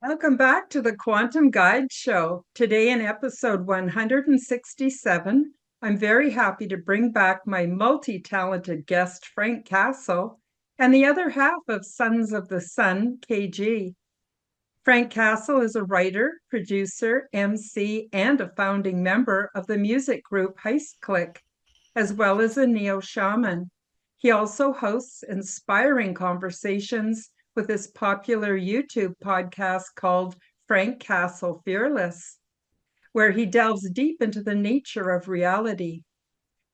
Welcome back to the Quantum Guide Show. Today, in episode 167, I'm very happy to bring back my multi talented guest, Frank Castle, and the other half of Sons of the Sun, KG. Frank Castle is a writer, producer, MC, and a founding member of the music group Heist Click, as well as a neo shaman. He also hosts inspiring conversations with his popular YouTube podcast called Frank Castle Fearless, where he delves deep into the nature of reality.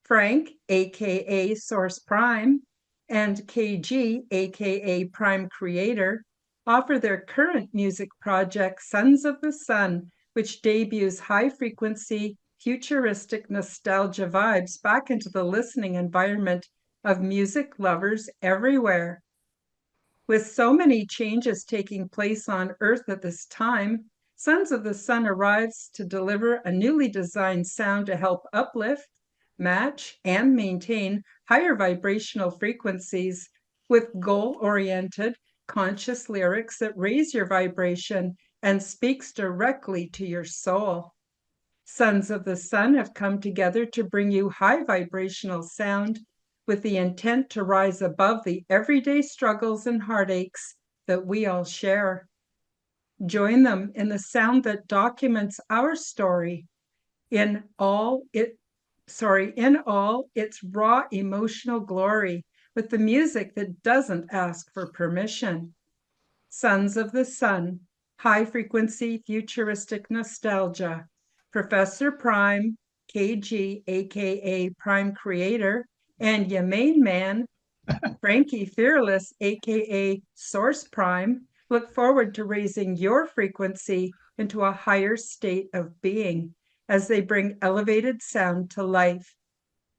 Frank, aka Source Prime, and KG, aka Prime Creator, offer their current music project, Sons of the Sun, which debuts high frequency, futuristic nostalgia vibes back into the listening environment of music lovers everywhere. With so many changes taking place on Earth at this time, Sons of the Sun arrives to deliver a newly designed sound to help uplift, match, and maintain higher vibrational frequencies with goal-oriented, conscious lyrics that raise your vibration and speaks directly to your soul. Sons of the Sun have come together to bring you high vibrational sound with the intent to rise above the everyday struggles and heartaches that we all share. Join them in the sound that documents our story in all its raw emotional glory, with the music that doesn't ask for permission. Sons of the Sun, high frequency futuristic nostalgia. Professor Prime, KG, aka Prime Creator, and your main man, Frankie Fearless, aka Source Prime, look forward to raising your frequency into a higher state of being as they bring elevated sound to life.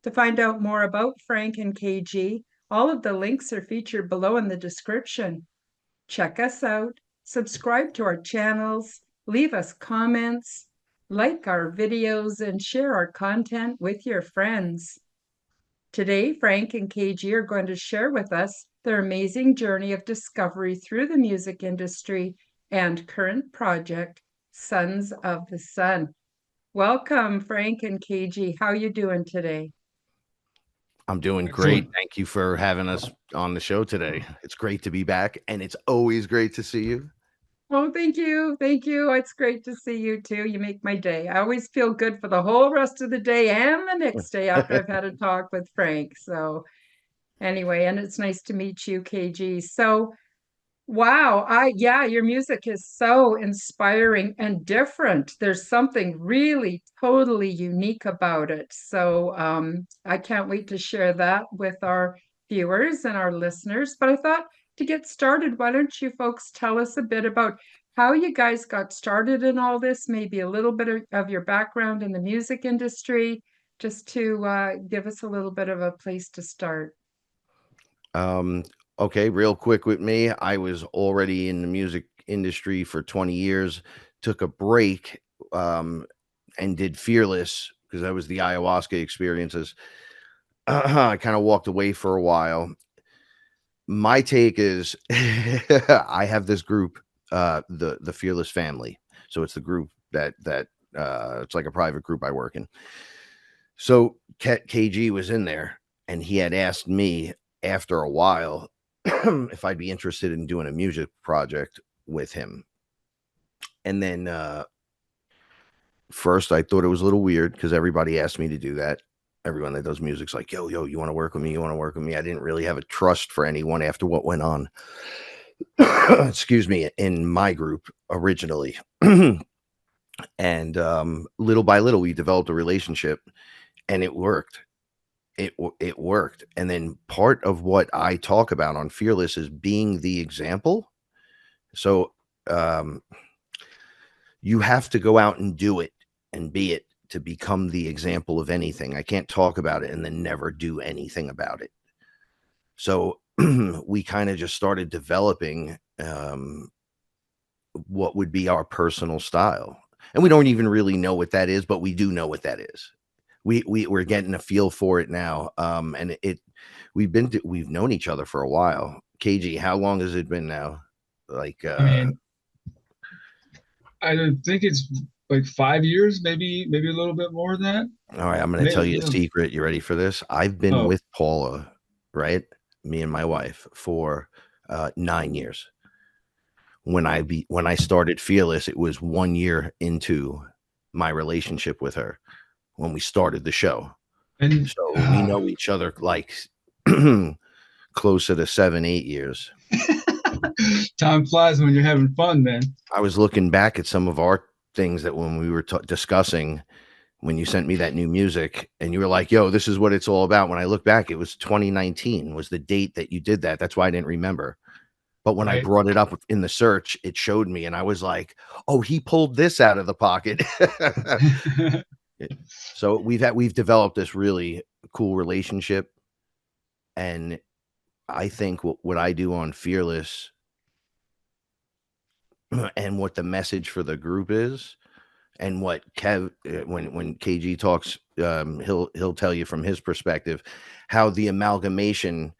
To find out more about Frank and KG, all of the links are featured below in the description. Check us out, subscribe to our channels, leave us comments, like our videos, and share our content with your friends. Today, Frank and KG are going to share with us their amazing journey of discovery through the music industry and current project, Sons of the Sun. Welcome, Frank and KG. How are you doing today? I'm doing Excellent. great. Thank you for having us on the show today. It's great to be back, and it's always great to see you. Oh, thank you. Thank you. It's great to see you too. You make my day. I always feel good for the whole rest of the day and the next day after I've had a talk with Frank. So, anyway, and it's nice to meet you, KG. So, wow, yeah, your music is so inspiring and different. There's something really totally unique about it. So, I can't wait to share that with our viewers and our listeners. But I thought to get started, why don't you folks tell us a bit about how you guys got started in all this, maybe a little bit of your background in the music industry, just to give us a little bit of a place to start. Um, okay, real quick with me. I was already in the music industry for 20 years, took a break, and did Fearless because that was the ayahuasca experiences. I kind of walked away for a while. My take is I have this group, the Fearless family. So it's the group that it's like a private group I work in. So KG was in there, and he had asked me after a while if I'd be interested in doing a music project with him. And then first I thought it was a little weird because everybody asked me to do that. Everyone that does music's like, yo, you want to work with me? You want to work with me? I didn't really have a trust for anyone after what went on. Excuse me, in my group originally. And little by little, we developed a relationship, and it worked. It worked. And then part of what I talk about on Fearless is being the example. So you have to go out and do it and be it to become the example of anything. I can't talk about it and then never do anything about it. So we kind of just started developing what would be our personal style. And we don't even really know what that is, but we do know what that is. We're getting a feel for it now. And we've known each other for a while. KG, how long has it been now? Like I mean, I don't think it's like 5 years, maybe a little bit more than that. All right, I'm going to tell Maybe, you a yeah. secret. You ready for this? I've been Oh, with Paula, right? Me and my wife for 9 years. When I started Fearless, it was 1 year into my relationship with her when we started the show. and So we know each other like closer to 7, 8 years. time flies when you're having fun, man. I was looking back at some of our things that when we were discussing when you sent me that new music and you were like, yo, this is what it's all about. When I look back, it was 2019 was the date that you did that. That's why I didn't remember. But when I Right. brought it up in the search, it showed me and I was like, oh, he pulled this out of the pocket. So we've developed this really cool relationship. And I think what I do on Fearless and what the message for the group is and what Kev when KG talks, he'll tell you from his perspective how the amalgamation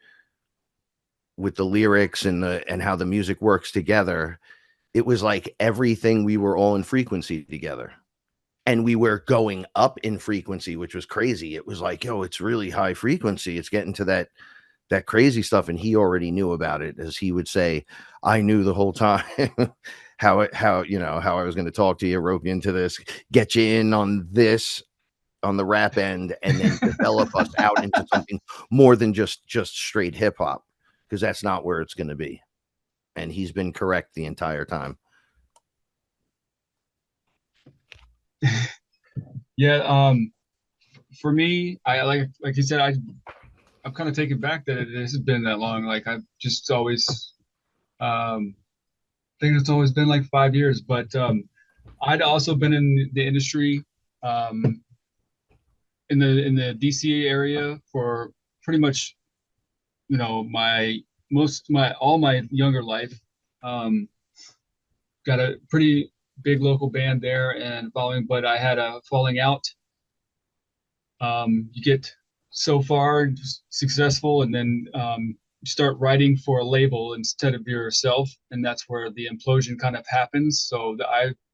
with the lyrics and how the music works together. It was like everything we were all in frequency together. And we were going up in frequency, which was crazy. It was like, yo, it's really high frequency. It's getting to that crazy stuff. And he already knew about it, as he would say, I knew the whole time how I was going to talk to you, rope you into this, get you in on this on the rap end, and then develop us out into something more than just straight hip hop, because that's not where it's going to be. And he's been correct the entire time. Yeah. For me, I like you said, I'm kind of taken back that it has been that long. Like I've just always think it's always been like 5 years. But I'd also been in the industry, um, in the DC area for pretty much, my my all my younger life. Um, got a pretty big local band there and following, but I had a falling out. You get so far successful, and then you start writing for a label instead of yourself, and that's where the implosion kind of happens. So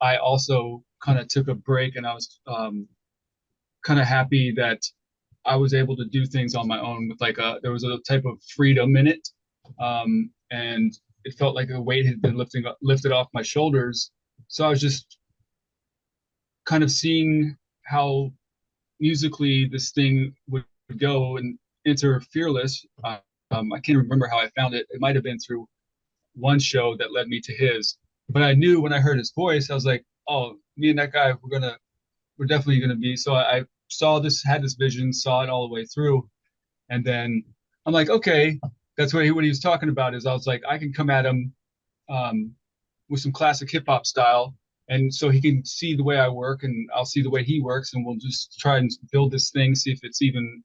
I also kind of took a break, and I was kind of happy that I was able to do things on my own with there was a type of freedom in it, and it felt like a weight had been lifted off my shoulders. So I was just kind of seeing how musically this thing would go and enter Fearless. I can't remember how I found it. It might have been through one show that led me to his, but I knew when I heard his voice, I was like, oh, me and that guy, we're definitely gonna be. So I saw this, had this vision, saw it all the way through, and then I'm like, okay, that's what he was talking about. Is I was like, I can come at him um, with some classic hip hop style, and so he can see the way I work, and I'll see the way he works, and we'll just try and build this thing, see if it's even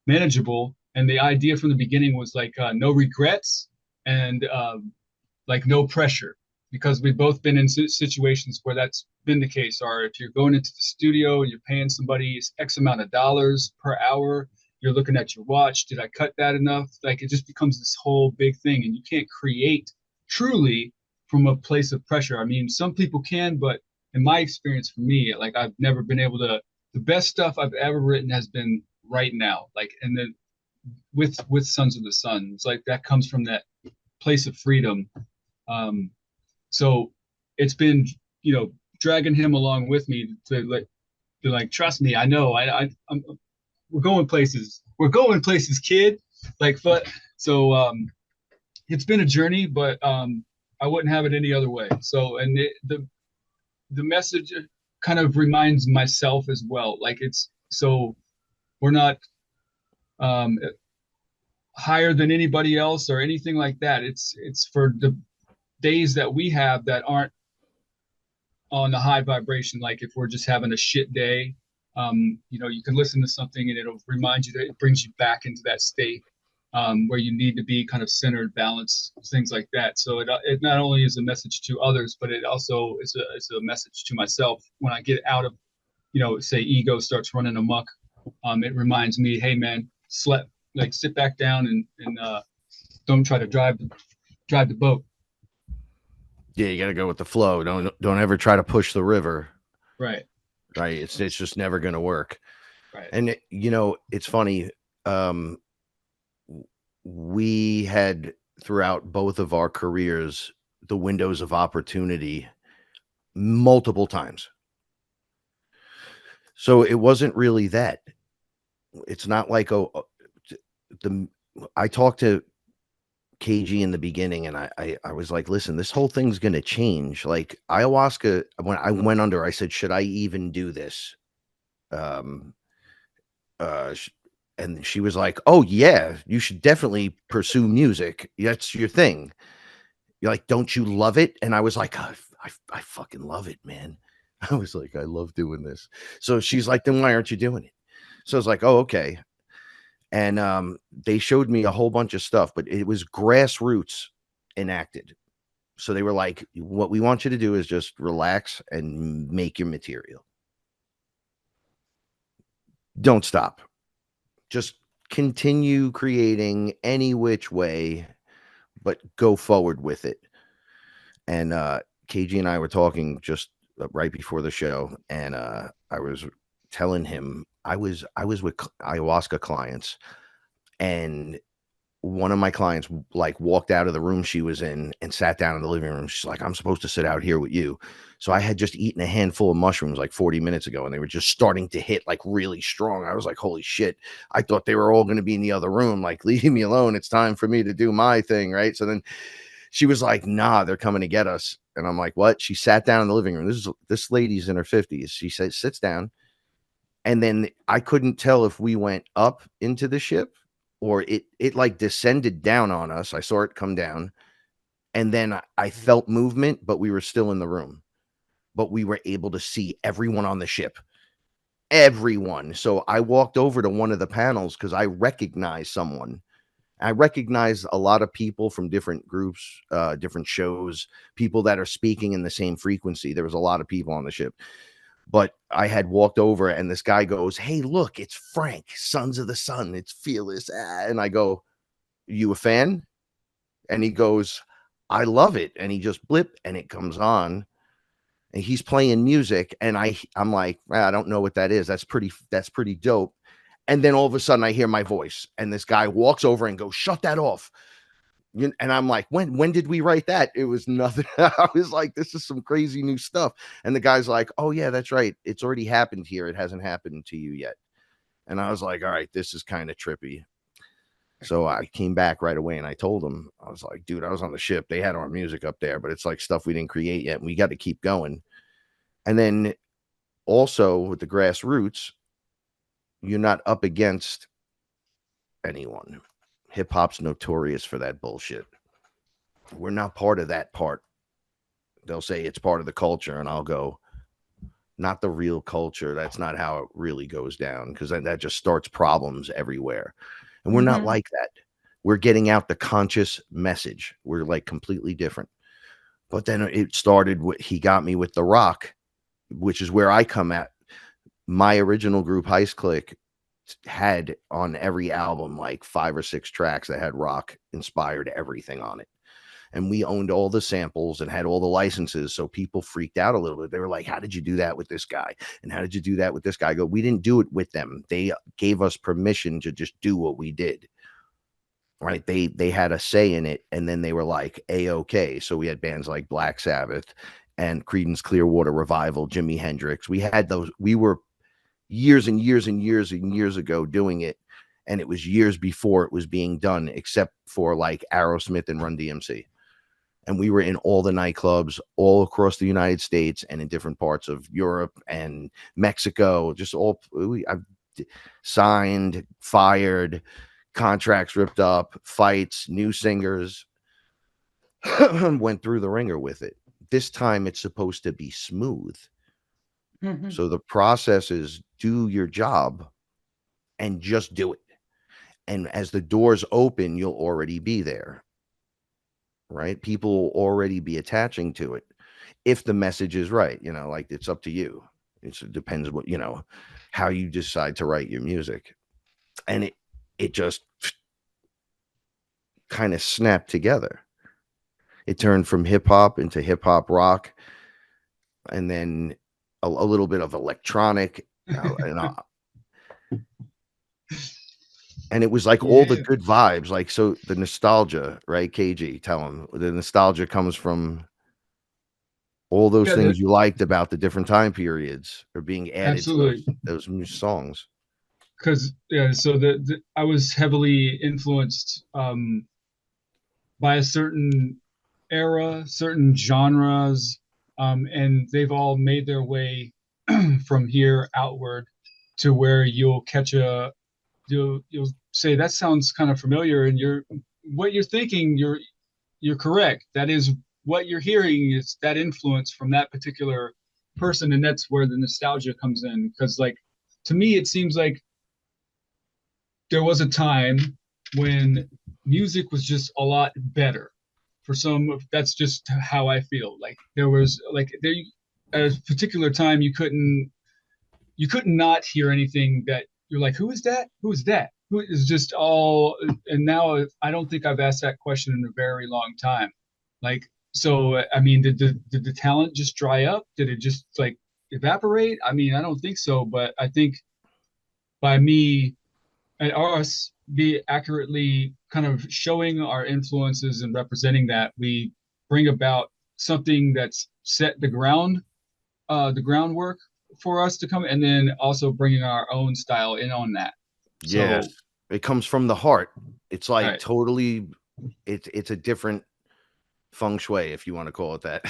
manageable. And the idea from the beginning was like no regrets and like no pressure, because we've both been in situations where that's been the case. Or if you're going into the studio and you're paying somebody X amount of dollars per hour, you're looking at your watch. Did I cut that enough? Like it just becomes this whole big thing, and you can't create truly from a place of pressure. I mean, some people can, but in my experience, for me, like I've never been able to. The best stuff I've ever written has been right now, like, and then with Sons of the Sun, it's like that comes from that place of freedom. Um, so it's been, dragging him along with me to like trust me. I know we're going places. We're going places, kid. Like, but so it's been a journey, but I wouldn't have it any other way. So, and the message kind of reminds myself as well. Like it's so we're not um, higher than anybody else or anything like that. It's for the days that we have that aren't on the high vibration. Like if we're just having a shit day, you can listen to something and it'll remind you that it brings you back into that state where you need to be kind of centered, balanced, things like that. So it not only is a message to others, but it also is a message to myself when I get out of, say ego starts running amok. It reminds me, hey man, sit back down and don't try to drive the boat. Yeah, you got to go with the flow. Don't ever try to push the river. Right. Right. It's just never going to work. Right. And it's funny. Um, we had throughout both of our careers the windows of opportunity multiple times. So it wasn't really that. It's not like the I talked to KG in the beginning, and I was like, listen, this whole thing's gonna change. Like ayahuasca, when I went under, I said, should I even do this? Um, sh and she was like, "Oh, yeah, you should definitely pursue music. That's your thing." You're like, "Don't you love it?" And I was like, I fucking love it, man." I was like, "I love doing this." So she's like, "Then why aren't you doing it?" So I was like, "Oh, okay." And, they showed me a whole bunch of stuff, but it was grassroots enacted. So they were like, "What we want you to do is just relax and make your material. Don't stop. Just continue creating any which way, but go forward with it." And KG and I were talking just right before the show, and I was telling him I was with ayahuasca clients, and one of my clients like walked out of the room she was in and sat down in the living room. She's like, "I'm supposed to sit out here with you." So I had just eaten a handful of mushrooms like 40 minutes ago, and they were just starting to hit like really strong. I was like, holy shit. I thought they were all going to be in the other room, like, leave me alone. It's time for me to do my thing. Right. So then she was like, "Nah, they're coming to get us." And I'm like, "What?" She sat down in the living room. This lady's in her 50s. She said, sits down. And then I couldn't tell if we went up into the ship or it like descended down on us. I saw it come down. And then I felt movement, but we were still in the room. But we were able to see everyone on the ship. Everyone. So I walked over to one of the panels because I recognized someone. I recognize a lot of people from different groups, different shows, people that are speaking in the same frequency. There was a lot of people on the ship, but I had walked over and this guy goes, "Hey, look, it's Frank, Sons of the Sun. It's Fearless." And I go, "You a fan?" And he goes, "I love it." And he just blip and it comes on and he's playing music. And I'm like, I don't know what that is. That's pretty dope. And then all of a sudden I hear my voice and this guy walks over and goes, "Shut that off." And I'm like, when did we write that? It was nothing. I was like, this is some crazy new stuff. And the guy's like, "Oh yeah, that's right. It's already happened here. It hasn't happened to you yet." And I was like, all right, this is kind of trippy. So I came back right away and I told him, I was like, "Dude, I was on the ship. They had our music up there, but it's like stuff we didn't create yet. And we got to keep going." And then also with the grassroots, you're not up against anyone. Hip hop's notorious for that bullshit. We're not part of that part. They'll say it's part of the culture, and I'll go, not the real culture. That's not how it really goes down, because then that just starts problems everywhere. And we're not like that. We're getting out the conscious message. We're like completely different. But then it started with, he got me with the rock, which is where I come at. My original group, Heist Click, had on every album like 5 or 6 tracks that had rock inspired everything on it. And we owned all the samples and had all the licenses. So people freaked out a little bit. They were like, "How did you do that with this guy? And how did you do that with this guy?" I go, "We didn't do it with them. They gave us permission to just do what we did." Right. They had a say in it. And then they were like, A-OK. So we had bands like Black Sabbath and Creedence Clearwater Revival, Jimi Hendrix. We had those. We were years and years and years and years ago doing it. And it was years before it was being done, except for like Aerosmith and Run DMC. And we were in all the nightclubs all across the United States and in different parts of Europe and Mexico. Just all I've signed, fired, contracts ripped up, fights, new singers. Went through the ringer with it. This time it's supposed to be smooth. So the process is do your job and just do it. And as the doors open, you'll already be there. Right? People will already be attaching to it if the message is right. Like, it's up to you. It depends what, how you decide to write your music. And it just kind of snapped together. it turned from hip hop into hip hop rock, and then a little bit of electronic, and it was like all the Yeah, good vibes. Like, so the nostalgia, right? KG, tell him the nostalgia comes from all those yeah, things you liked about the different time periods are being added to absolutely. those songs. Because yeah, so I was heavily influenced by a certain era, certain genres, and they've all made their way from here outward to where you'll say that sounds kind of familiar, and what you're thinking, you're correct. That is what you're hearing is that influence from that particular person, and that's where the nostalgia comes in. Because like to me, it seems like there was a time when music was just a lot better. For some, that's just how I feel. Like there was like there at a particular time you couldn't not hear anything that you're like, who is that? Who is that? Who is just all? And now I don't think I've asked that question in a very long time. Like, so I mean, did the talent just dry up? Did it just like evaporate? I mean, I don't think so, but I think by me and us be accurately kind of showing our influences and representing that, we bring about something that's set the groundwork for us to come, and then also bringing our own style in on that. Yes, So, it comes from the heart. It's all like right, totally, it's a different feng shui, if you want to call it that.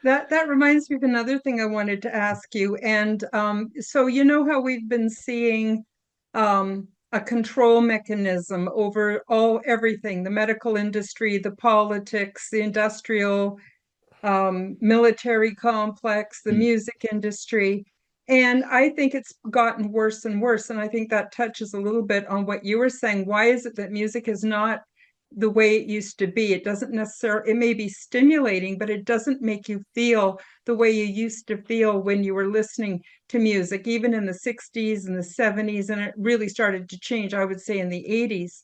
That reminds me of another thing I wanted to ask you. And so you know how we've been seeing a control mechanism over everything, the medical industry, the politics, the industrial, military complex, the music industry. And I think it's gotten worse and worse. And I think that touches a little bit on what you were saying. Why is it that music is not the way it used to be? It doesn't necessarily, it may be stimulating, but it doesn't make you feel the way you used to feel when you were listening to music, even in the 60s and the 70s. And it really started to change, I would say, in the 80s.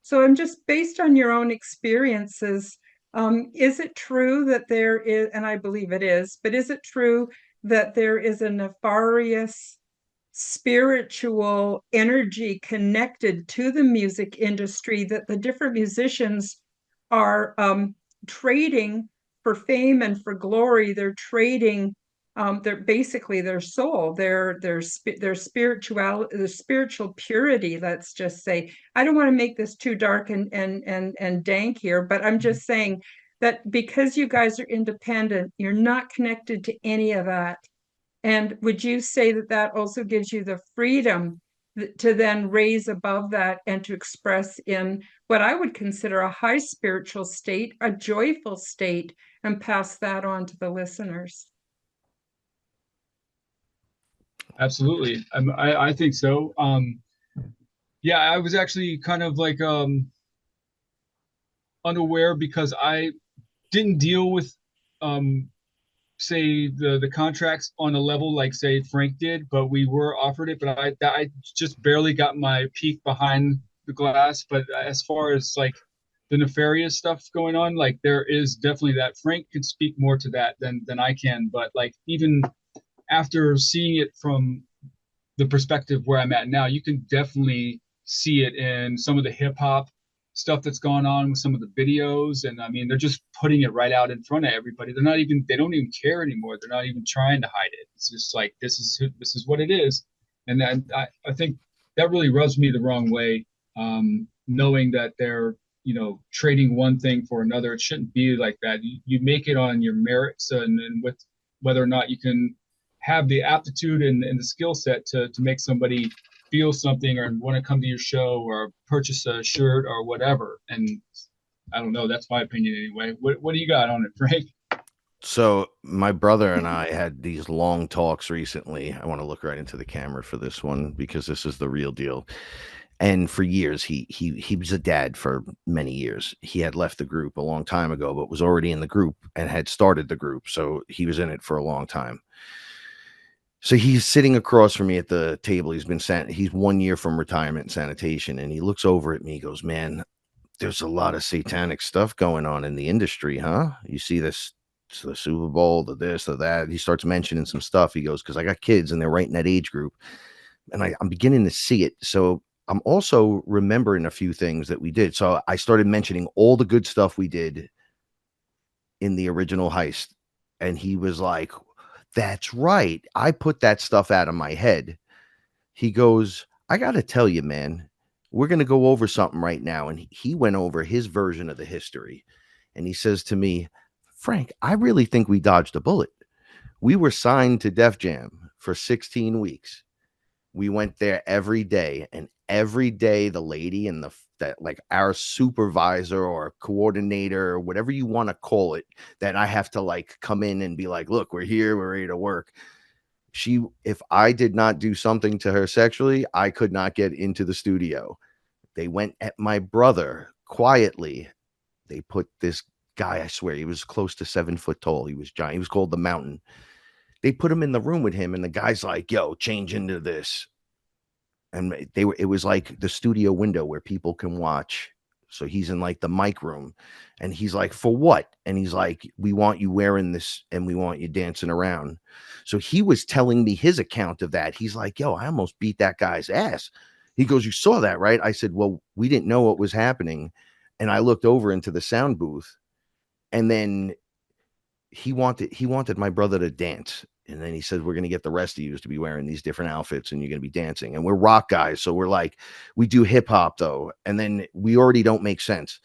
So I'm just based on your own experiences. Is it true that there is, and I believe it is, but is it true that there is a nefarious spiritual energy connected to the music industry that the different musicians are trading for fame and for glory? They're trading they're basically their soul, their spirituality, their spiritual purity. Let's just say, I don't want to make this too dark and dank here, but I'm just saying that because you guys are independent, you're not connected to any of that. And would you say that that also gives you the freedom to then raise above that and to express in what I would consider a high spiritual state, a joyful state, and pass that on to the listeners? absolutely, I think so. Yeah, I was actually kind of like unaware because I didn't deal with um, say the contracts on a level like say Frank did, but we were offered it. But I just barely got my peek behind the glass. But as far as like the nefarious stuff going on, like there is definitely that. Frank can speak more to that than I can. But like even after seeing it from the perspective where I'm at now, you can definitely see it in some of the hip hop stuff that's gone on with some of the videos. And I mean, they're just putting it right out in front of everybody. They don't even care anymore. They're not even trying to hide it. It's just like, this is what it is. And then I think that really rubs me the wrong way. Knowing that they're, trading one thing for another. It shouldn't be like that. You make it on your merits and with whether or not you can have the aptitude and the skill set to make somebody feel something or want to come to your show or purchase a shirt or whatever. And I don't know. That's my opinion anyway. What do you got on it, Frank? So my brother and I had these long talks recently. I want to look right into the camera for this one because this is the real deal. And for years, he was a dad for many years. He had left the group a long time ago, but was already in the group and had started the group. So he was in it for a long time. So he's sitting across from me at the table. He's 1 year from retirement and sanitation. And he looks over at me, he goes, man, there's a lot of satanic stuff going on in the industry, huh? You see this, the Super Bowl, the this, the that. He starts mentioning some stuff. He goes, because I got kids and they're right in that age group. And I'm beginning to see it. So I'm also remembering a few things that we did. So I started mentioning all the good stuff we did in the original heist. And he was like, that's right. I put that stuff out of my head. He goes, I got to tell you, man, we're going to go over something right now. And he went over his version of the history. And he says to me, Frank, I really think we dodged a bullet. We were signed to Def Jam for 16 weeks. We went there every day, and every day the lady and that like our supervisor or coordinator or whatever you want to call it, that I have to like come in and be like, look, we're here, we're ready to work. If I did not do something to her sexually, I could not get into the studio. They went at my brother quietly. They put this guy, I swear, he was close to 7 foot tall. He was giant. He was called the Mountain. They put him in the room with him, and the guy's like, yo, change into this. And it was like the studio window where people can watch. So he's in like the mic room, and he's like, for what? And he's like, we want you wearing this and we want you dancing around. So he was telling me his account of that. He's like, yo, I almost beat that guy's ass. He goes, you saw that, right? I said, well, we didn't know what was happening. And I looked over into the sound booth, and then he wanted my brother to dance. And then he said, we're going to get the rest of you to be wearing these different outfits and you're going to be dancing. And we're rock guys. So we're like, we do hip hop though. And then we already don't make sense.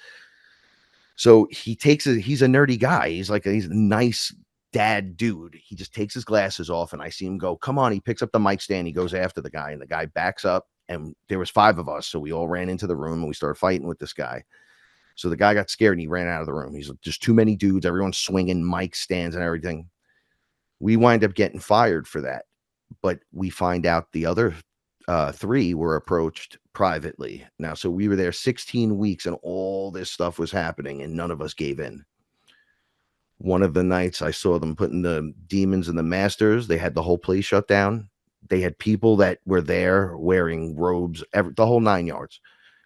So he's a nerdy guy. He's a nice dad dude. He just takes his glasses off and I see him go, come on. He picks up the mic stand. He goes after the guy and the guy backs up, and there was 5 of us. So we all ran into the room and we started fighting with this guy. So the guy got scared and he ran out of the room. He's like, just too many dudes. Everyone's swinging mic stands and everything. We wind up getting fired for that. But we find out the other 3 were approached privately. Now, so we were there 16 weeks and all this stuff was happening and none of us gave in. One of the nights I saw them putting the Demons and the Masters. They had the whole place shut down. They had people that were there wearing robes, the whole 9 yards.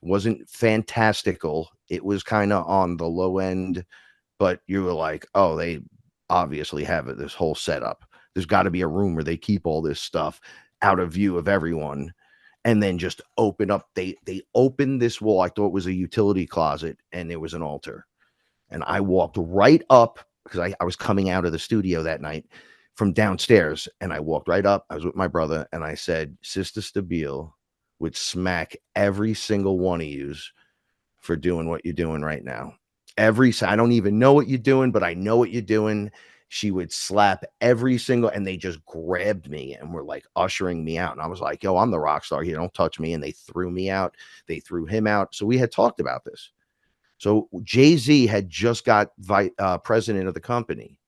It wasn't fantastical. It was kind of on the low end, but you were like, oh, they obviously have this whole setup. There's got to be a room where they keep all this stuff out of view of everyone, and then just open up. They opened this wall. I thought it was a utility closet, and there was an altar. And I walked right up because I was coming out of the studio that night from downstairs, and I walked right up. I was with my brother, and I said, Sister Stabile would smack every single one of yous for doing what you're doing right now. I don't even know what you're doing, but I know what you're doing. She would slap every single, and they just grabbed me and were like ushering me out. And I was like, yo, I'm the rock star here. Don't touch me. And they threw me out. They threw him out. So we had talked about this. So Jay-Z had just got president of the company.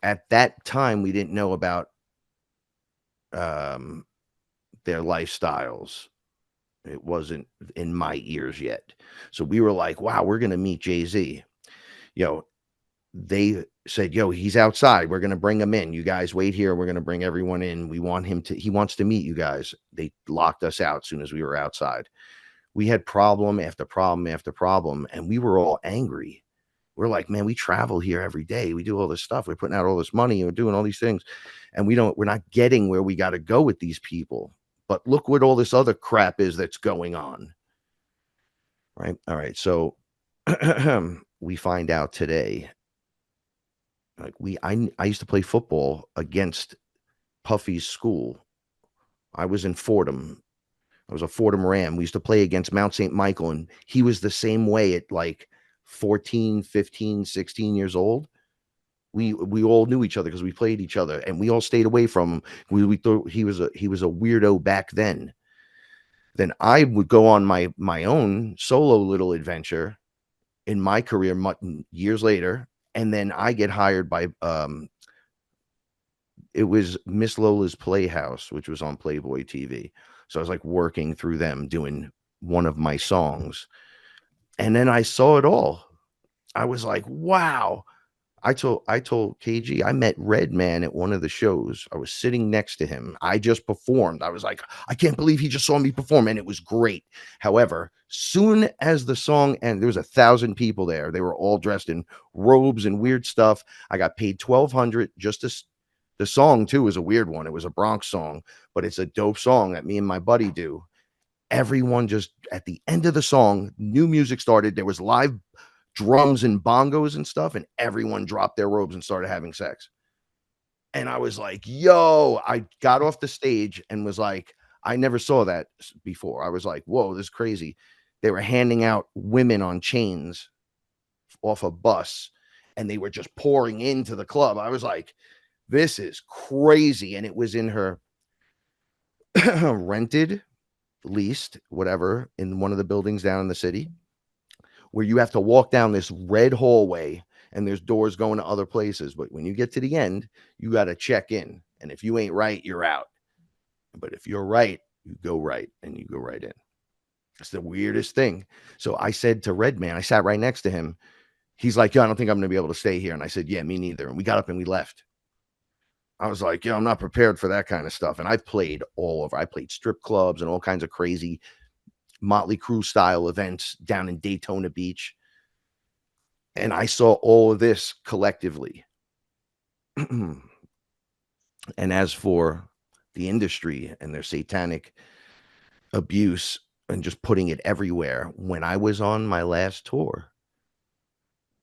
At that time, we didn't know about their lifestyles. It wasn't in my ears yet. So we were like, wow, we're going to meet Jay-Z. They said, yo, he's outside. We're going to bring him in. You guys wait here. We're going to bring everyone in. He wants to meet you guys. They locked us out as soon as we were outside. We had problem after problem after problem, and we were all angry. We're like, man, we travel here every day. We do all this stuff. We're putting out all this money. We're doing all these things. And we're not getting where we got to go with these people. But look what all this other crap is that's going on. Right. All right. So we find out today, like I used to play football against Puffy's school. I was in Fordham. I was a Fordham Ram. We used to play against Mount St. Michael, and he was the same way at like 14, 15, 16 years old. We all knew each other because we played each other, and we all stayed away from him. We thought he was a weirdo back then. Then I would go on my own solo little adventure in my career years later, and then I get hired by it was Miss Lola's Playhouse, which was on Playboy TV. So I was like working through them doing one of my songs, and then I saw it all. I was like, wow. I told KG, I met Redman at one of the shows. I was sitting next to him. I just performed. I was like, I can't believe he just saw me perform, and it was great. However, soon as the song and there was 1,000 people there, they were all dressed in robes and weird stuff. I got paid 1,200 just to. The song too is a weird one. It was a Bronx song, but it's a dope song that me and my buddy do. Everyone just at the end of the song, new music started. There was live drums and bongos and stuff, and everyone dropped their robes and started having sex. And I was like, yo, I got off the stage and was like, I never saw that before. I was like, whoa, this is crazy. They were handing out women on chains off a bus, and they were just pouring into the club. I was like, this is crazy. And it was in her rented, leased, whatever, in one of the buildings down in the city, where you have to walk down this red hallway and there's doors going to other places. But when you get to the end, you got to check in. And if you ain't right, you're out. But if you're right, you go right and you go right in. It's the weirdest thing. So I said to Redman, I sat right next to him. He's like, yo, I don't think I'm going to be able to stay here. And I said, yeah, me neither. And we got up and we left. I was like, yo, I'm not prepared for that kind of stuff. And I've played all over. I played strip clubs and all kinds of crazy Motley Crue style events down in Daytona Beach. And I saw all of this collectively. And as for the industry and their satanic abuse and just putting it everywhere, when I was on my last tour,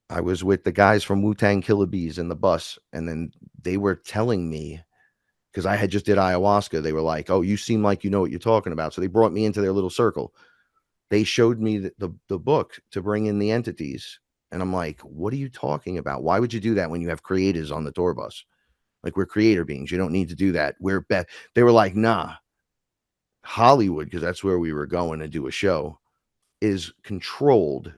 I was with the guys from Wu-Tang Killer Bees in the bus, and then they were telling me, because I had just did ayahuasca, they were like, oh, you seem like you know what you're talking about. So they brought me into their little circle. They showed me the book to bring in the entities. And I'm like, what are you talking about? Why would you do that when you have creators on the tour bus? Like, we're creator beings. You don't need to do that. They were like, nah, Hollywood, because that's where we were going to do a show, is controlled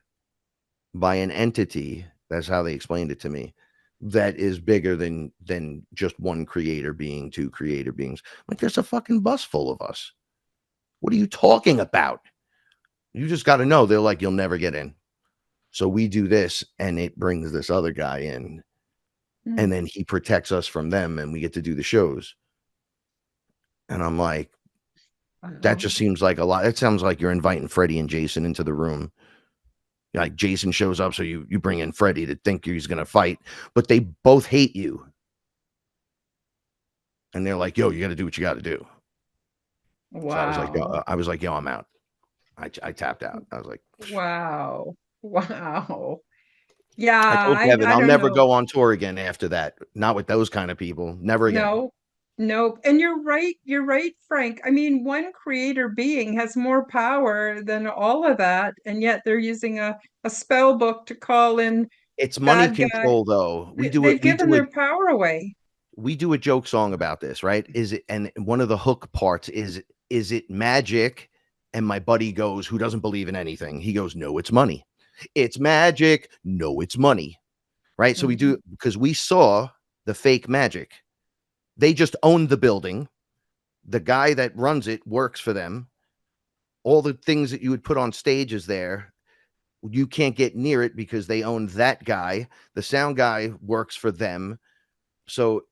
by an entity. That's how they explained it to me. That is bigger than just one creator being, two creator beings. Like, there's a fucking bus full of us. What are you talking about? You just got to know. They're like, you'll never get in. So we do this, and it brings this other guy in, and then he protects us from them, and we get to do the shows. And I'm like, that just seems like a lot. It sounds like you're inviting Freddie and Jason into the room. Like, Jason shows up, so you bring in Freddie to think he's going to fight, but they both hate you. And they're like, yo, you got to do what you got to do. Wow. So I was like, yo, I'm out. I tapped out. I was like, wow. Wow. Yeah, I told Kevin, I I'll don't never know. go on tour again after that. Not with those kind of people. Never again. No, no. And you're right. You're right, Frank. I mean, one creator being has more power than all of that, and yet they're using a spell book to call in It's money bad guy. control, though. They've given their power away. We do a joke song about this, right? Is it, and one of the hook parts is it magic? And my buddy goes, who doesn't believe in anything, he goes, no, it's money. It's magic. No, it's money. Right. So we do, because we saw the fake magic. They just owned the building. The guy that runs it works for them. All the things that you would put on stage is there. You can't get near it because they own that guy. The sound guy works for them. So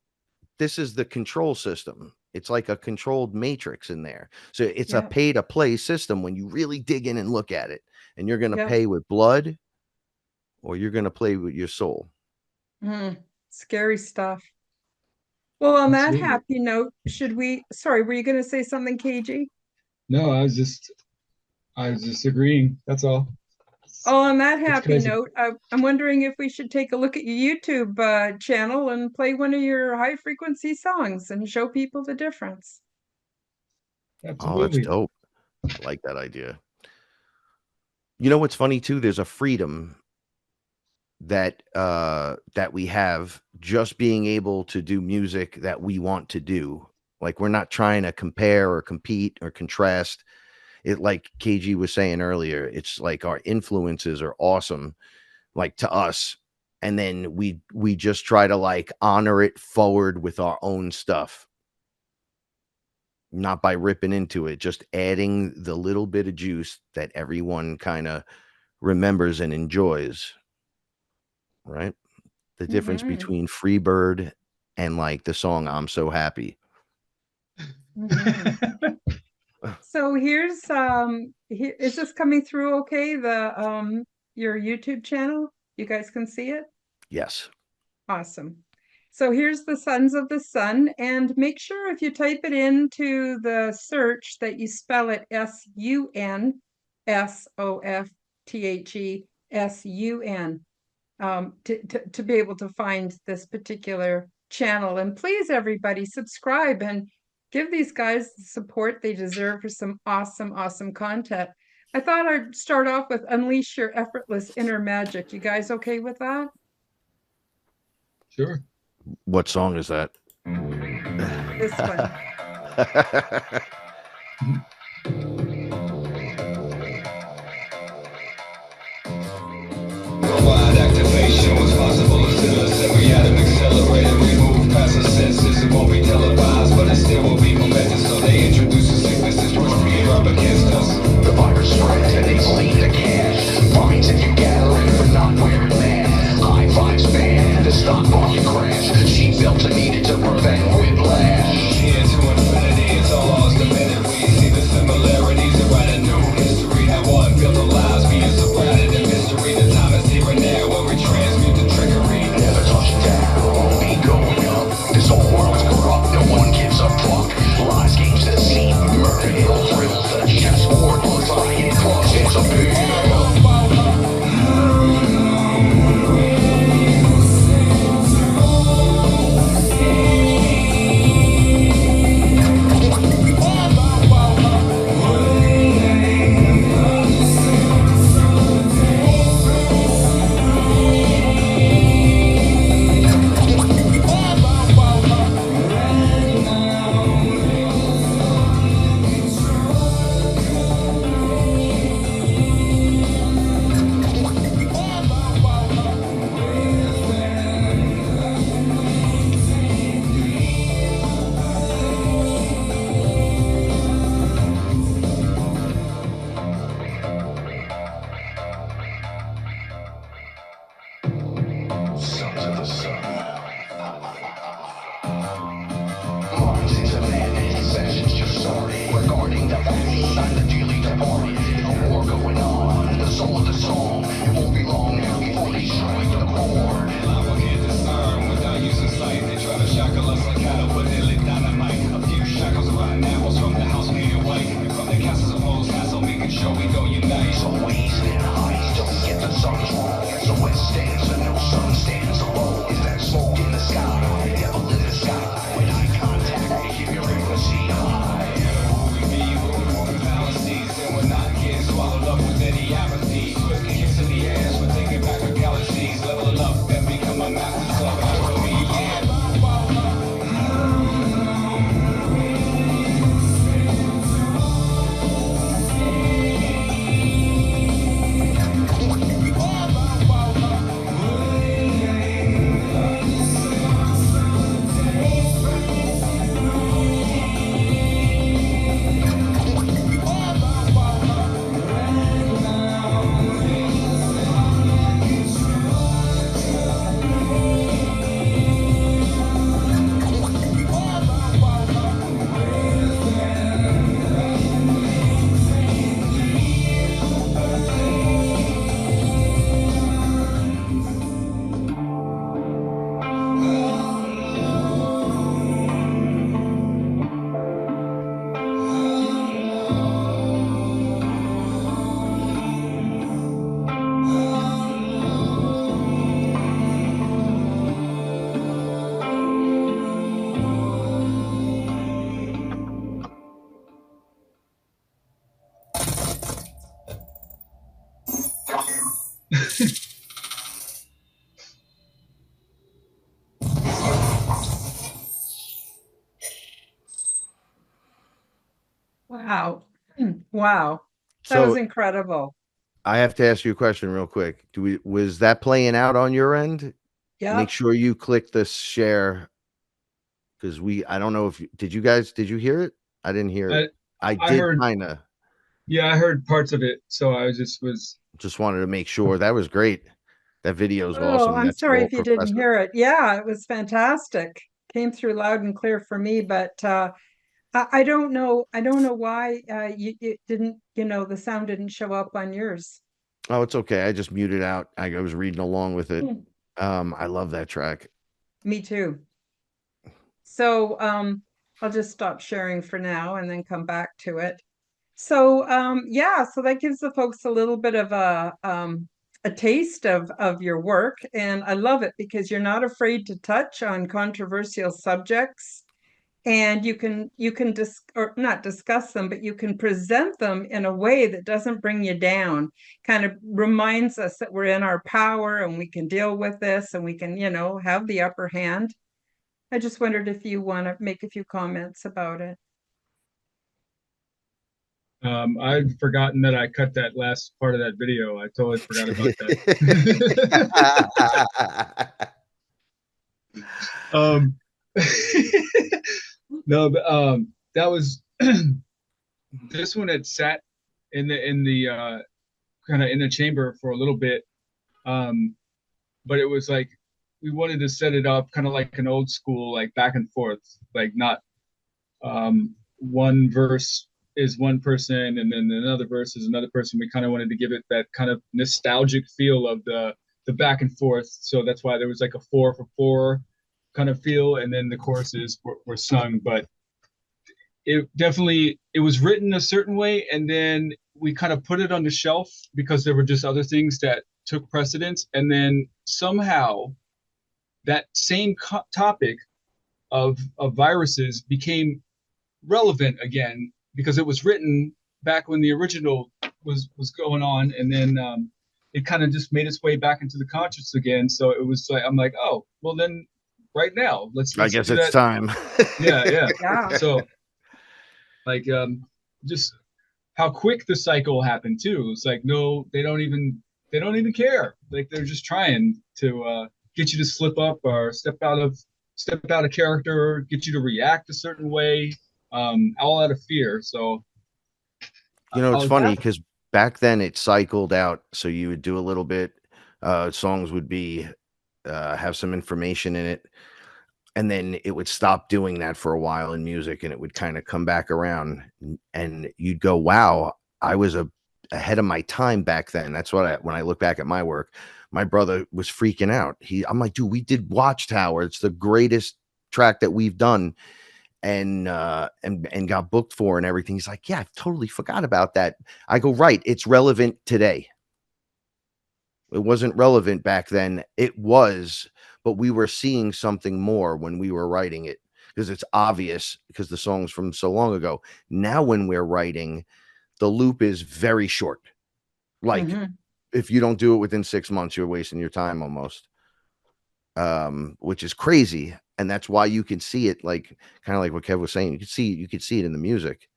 this is the control system. It's like a controlled matrix in there. So it's a pay to play system when you really dig in and look at it. And you're going to pay with blood, or you're going to play with your soul. Scary stuff. Well, on that Absolutely. happy note, sorry, were you going to say something, KG? No, I was just agreeing. That's all. Oh, on that happy note, I'm wondering if we should take a look at your YouTube channel and play one of your high frequency songs and show people the difference. Absolutely. Oh, that's dope. I like that idea. You know what's funny too? There's a freedom that we have just being able to do music that we want to do. Like, we're not trying to compare or compete or contrast. It, like KG was saying earlier, it's like our influences are awesome, like, to us. And then we just try to, like, honor it forward with our own stuff. Not by ripping into it, just adding the little bit of juice that everyone kind of remembers and enjoys. Right? the difference Mhm. between Freebird and like the song I'm So Happy. Mhm. So here's is this coming through okay? Your YouTube channel? You guys can see it? Yes. Awesome. So here's the Sons of the Sun, and make sure if you type it into the search that you spell it SUNSOFTHESUN, to be able to find this particular channel. And please, everybody, subscribe and give these guys the support they deserve for some awesome, awesome content. I thought I'd start off with Unleash Your Effortless Inner Magic. You guys okay with that? Sure. What song is that? This one. Worldwide activation was possible as soon as every atom accelerated. We move past our senses. It won't be televised, but it still will be momentous. So they introduce a sickness that push fear up against us. The virus spreads and it's lean to cash. Minds if you gathering for not wearing masks. High five span, the stock market crash. Seatbelts are needed to prevent whiplash. Here to infinity, it's all ours the minute we see the similarities and write a new history. How one built our lives being surrounded in mystery. The time is here and now where we transmute the trickery. Never touch down, won't be going up. This whole world's corrupt, no one gives a fuck. Lies, games, deceit, murder, ill thrills. The chessboard looks like it crossed. It's a big Sons of the sun. Minds into madness. Sessions just started. Regarding the facts, I'm the dearly departed. A war going on. The soul of the song. It won't be long now before they strike the chord. I can't discern without using sight. They try to shackle us like cattle, but they lick dynamite. A few shackles around arrows from the house painted white. And from the castles of Mo's castle, making sure we don't unite. So waste and heights, don't get the sun's wrong. So west stands and no sun stands alone. Is that smoke in the sky? Devil in the sky. When eye contact, they keep your frequency high. Who we be when we walk the fallacies, and we're not getting swallowed up with any apathy. Swift kicks in the ass, we're taking back our galaxies. Level it up and become a masters of alchemy. Yeah. Wow. Wow. That was So incredible. I have to ask you a question real quick. Was that playing out on your end? Yeah. Make sure you click the share because I don't know if did you hear it? I didn't hear it. I I did heard, kind of. yeah, I heard parts of it. So I just was, Just wanted to make sure. That was great. That video is Oh, awesome. I'm That's sorry all if you didn't Professor. hear it. Yeah, it was fantastic. Came through loud and clear for me, but I don't know. I don't know why you it didn't, the sound didn't show up on yours. Oh, it's okay. I just muted out. I was reading along with it. Hmm. I love that track. Me too. So I'll just stop sharing for now and then come back to it. So yeah, so that gives the folks a little bit of a taste of your work, and I love it because you're not afraid to touch on controversial subjects, and you can or not discuss them, but you can present them in a way that doesn't bring you down, kind of reminds us that we're in our power and we can deal with this and we can, have the upper hand. I just wondered if you want to make a few comments about it. I'd forgotten that I cut that last part of that video. I totally forgot about that. um, no, but that was this one had sat in the kind of in the chamber for a little bit, but it was like we wanted to set it up kind of like an old school, like back and forth, like not one verse is one person and then another verse is another person. We kind of wanted to give it that kind of nostalgic feel of the back and forth. So that's why there was like a 4 for 4 kind of feel, and then the choruses were sung. But it was written a certain way, and then we kind of put it on the shelf because there were just other things that took precedence, and then somehow that same topic of viruses became relevant again because it was written back when the original was going on, and then it kind of just made its way back into the conscious again. So it was like I'm like, oh, well then, right now I let's guess do it's that. time. Yeah. Yeah. So like just how quick the cycle happened too. It's like no, they don't even care. Like they're just trying to get you to slip up or step out of character, get you to react a certain way, all out of fear. So It's I'll funny because back then it cycled out. So you would do a little bit, songs would be, have some information in it. And then it would stop doing that for a while in music and it would kind of come back around and you'd go, wow, I was ahead of my time back then. That's what when I look back at my work, my brother was freaking out. I'm like, dude, we did Watchtower. It's the greatest track that we've done and got booked for and everything. He's like, yeah, I totally forgot about that. I go, right. It's relevant today. It wasn't relevant back then. It was, but we were seeing something more when we were writing it because it's obvious because the song's from so long ago. Now, when we're writing, the loop is very short. Like if you don't do it within 6 months, you're wasting your time almost, which is crazy. And that's why you can see it, like kind of like what Kev was saying. You could see it in the music.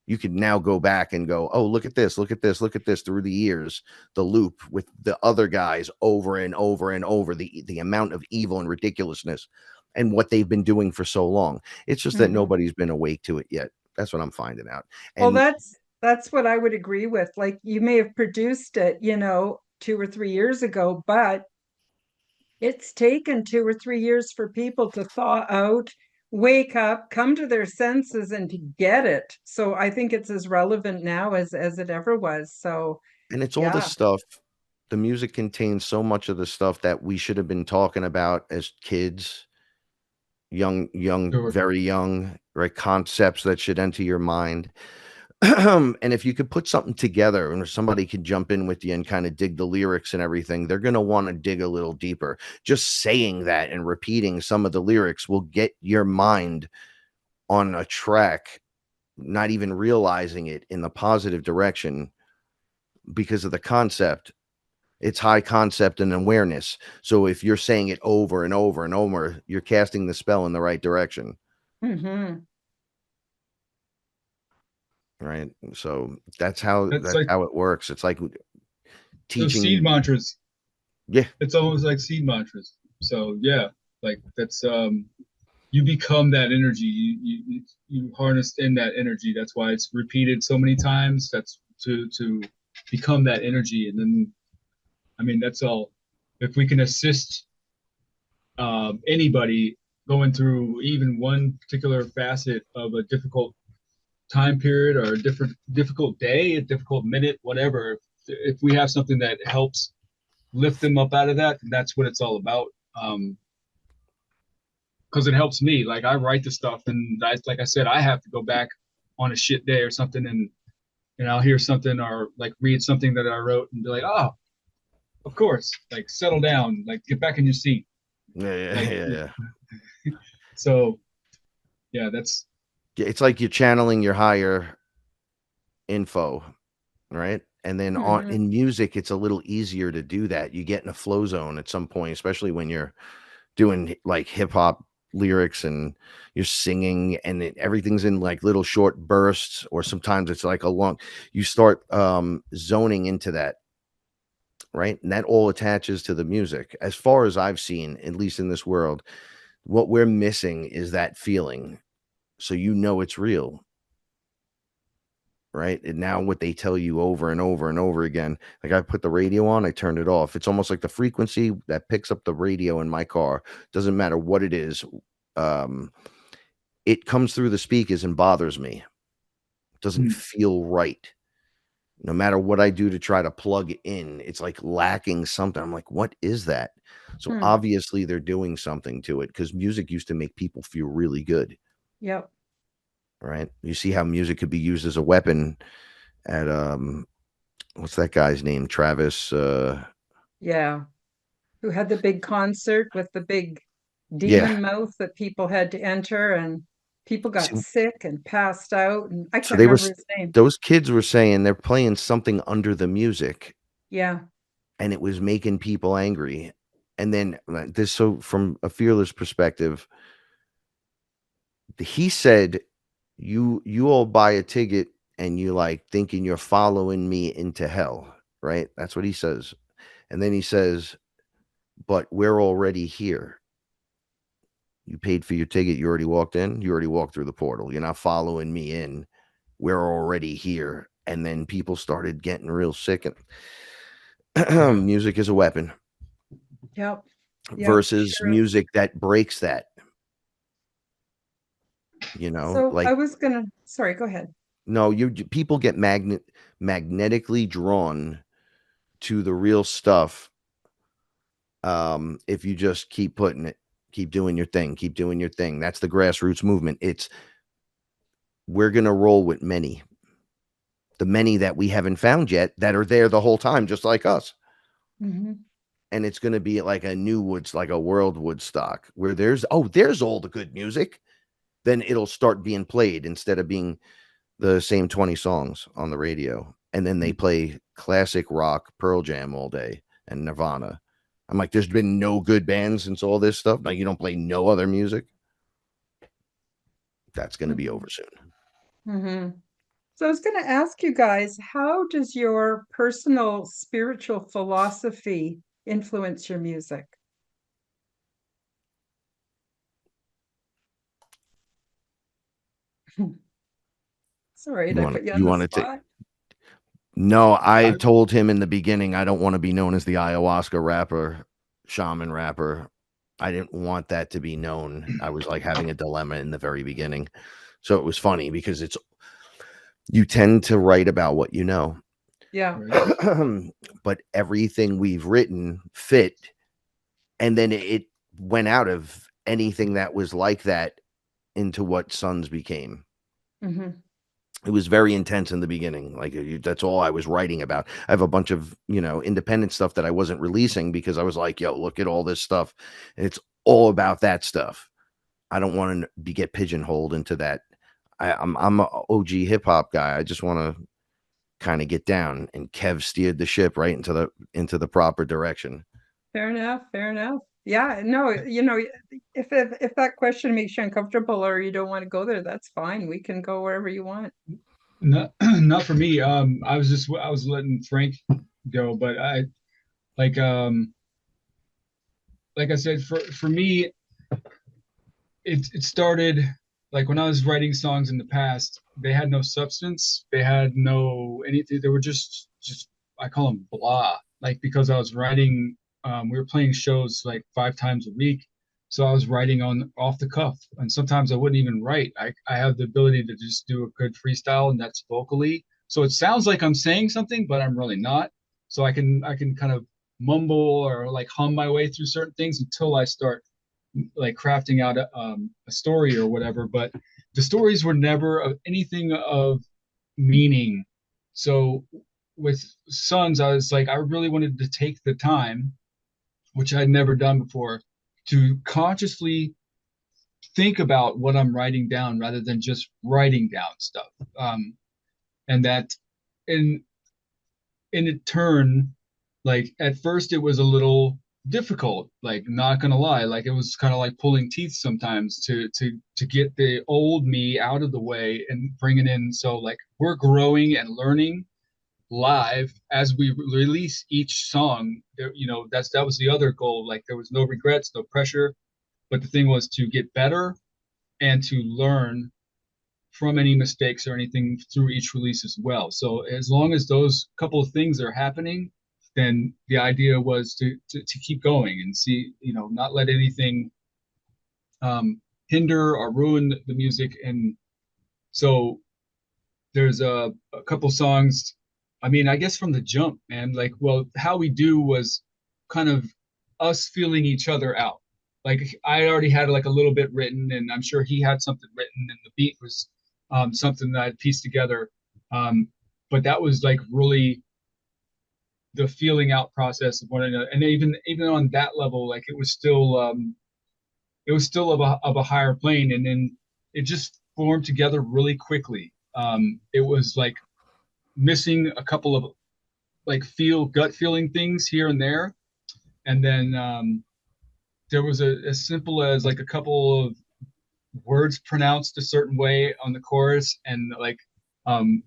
You could now go back and go, oh, look at this, look at this, look at this through the years, the loop with the other guys over and over and over, the amount of evil and ridiculousness and what they've been doing for so long. It's just that nobody's been awake to it yet. That's what I'm finding out. Well, And that's what I would agree with. Like you may have produced it, 2 or 3 years ago, but it's taken 2 or 3 years for people to thaw out, wake up, come to their senses, and to get it. So I think it's as relevant now as it ever was. So and it's all the yeah. stuff. The music contains so much of the stuff that we should have been talking about as kids, young, sure. very young, right? Concepts that should enter your mind. And if you could put something together and somebody could jump in with you and kind of dig the lyrics and everything, they're going to want to dig a little deeper. Just saying that and repeating some of the lyrics will get your mind on a track, not even realizing it in the positive direction because of the concept. It's high concept and awareness. So if you're saying it over and over and over, you're casting the spell in the right direction. Mm-hmm. Right. So that's how That's like it works. It's like those seed teaching. mantras. Yeah. It's almost like seed mantras. So yeah, like that's you become that energy. You harness in that energy. That's why it's repeated so many times. That's to become that energy, and then I mean that's all if we can assist anybody going through even one particular facet of a difficult time period or a difficult day, a difficult minute, whatever, if we have something that helps lift them up out of that, that's what it's all about. Because it helps me. Like I write the stuff, and like I said, I have to go back on a shit day or something, and I'll hear something or like read something that I wrote and be like, oh, of course, like settle down, like get back in your seat. Yeah, Like, yeah. so yeah, that's It's like you're channeling your higher info, right? And then Mhm. in music, it's a little easier to do that. You get in a flow zone at some point, especially when you're doing like hip hop lyrics and you're singing and everything's in like little short bursts, or sometimes it's like a long, you start zoning into that, right? And that all attaches to the music. As far as I've seen, at least in this world, what we're missing is that feeling. So it's real, right? And now what they tell you over and over and over again, like I put the radio on, I turned it off. It's almost like the frequency that picks up the radio in my car, doesn't matter what it is. Um, it comes through the speakers and bothers me. It doesn't feel right. No matter what I do to try to plug in, it's like lacking something. I'm like, what is that? So Hmm. obviously they're doing something to it, because music used to make people feel really good, Yep. right? You see how music could be used as a weapon at what's that guy's name? Travis. Yeah. Who had the big concert with the big Yeah. demon mouth that people had to enter, and people got See, sick and passed out, and I so can't they were remember his name. those kids were saying they're playing something under the music, Yeah. and it was making people angry. And then this, so from a Fearless perspective, he said, you all buy a ticket and you like thinking you're following me into hell, right? That's what he says. And then he says, but we're already here. You paid for your ticket, you already walked in, you already walked through the portal. You're not following me in. We're already here. And then people started getting real sick. And music is a weapon Yep. Yep. versus Sure. music that breaks that. So I Like, was gonna, sorry, go ahead. no, people get magnetically drawn to the real stuff. If you just keep putting it, keep doing your thing, keep doing your thing. That's the grassroots movement. We're gonna roll with the many that we haven't found yet, that are there the whole time, just like us. Mhm. And it's gonna be like a new Woods, like a world Woodstock, where there's all the good music. Then it'll start being played instead of being the same 20 songs on the radio. And then they play classic rock, Pearl Jam all day, and Nirvana. I'm like, there's been no good bands since all this stuff. Like, you don't play no other music. That's going to be over soon. Mhm. So I was going to ask you guys, how does your personal spiritual philosophy influence your music? Sorry, did I put you on You the want to take? spot? No, I told him in the beginning, I don't want to be known as the ayahuasca rapper, shaman rapper. I didn't want that to be known. I was like having a dilemma in the very beginning. So it was funny because you tend to write about what you know. Yeah. But everything we've written fit, and then it went out of anything that was like that into what SUNS became. Mhm. It was very intense in the beginning. Like, that's all I was writing about. I have a bunch of independent stuff that I wasn't releasing because I was like, yo, look at all this stuff, and it's all about that stuff. I don't want to get pigeonholed into that. I'm an OG hip hop guy. I just want to kind of get down, and Kev steered the ship right into the proper direction. Fair enough. Fair enough. Yeah. No, if that question makes you uncomfortable or you don't want to go there, that's fine. We can go wherever you want. not not for me. I was letting Frank go, but I like like I said, for me, it started like when I was writing songs in the past. They had no substance. They had no anything. They were just I call them blah. Like because I was writing we were playing shows like 5 times a week. So I was writing on off the cuff, and sometimes I wouldn't even write. I have the ability to just do a good freestyle, and that's vocally. So it sounds like I'm saying something, but I'm really not. So I can kind of mumble or like hum my way through certain things until I start like crafting out a story or whatever. But the stories were never of anything of meaning. So with SUNS, I was like, I really wanted to take the time, which I'd never done before, to consciously think about what I'm writing down rather than just writing down stuff. And that in in turn, like at first it was a little difficult, like not gonna lie, like it was kind of like pulling teeth sometimes to get the old me out of the way and bring it in. So like we're growing and learning live as we release each song. That was the other goal. Like there was no regrets, no pressure, but the thing was to get better and to learn from any mistakes or anything through each release as well. So as long as those couple of things are happening, then the idea was to keep going and see, not let anything hinder or ruin the music. And so there's a couple songs. I mean, I guess from the jump, man, like, well, How We Do was kind of us feeling each other out. Like I already had like a little bit written, and I'm sure he had something written, and the beat was something that I'd pieced together. But that was like really the feeling out process of one another. And even on that level, like it was still of a higher plane, and then it just formed together really quickly. It was like missing a couple of like gut feeling things here and there, and then there was as simple as like a couple of words pronounced a certain way on the chorus, and like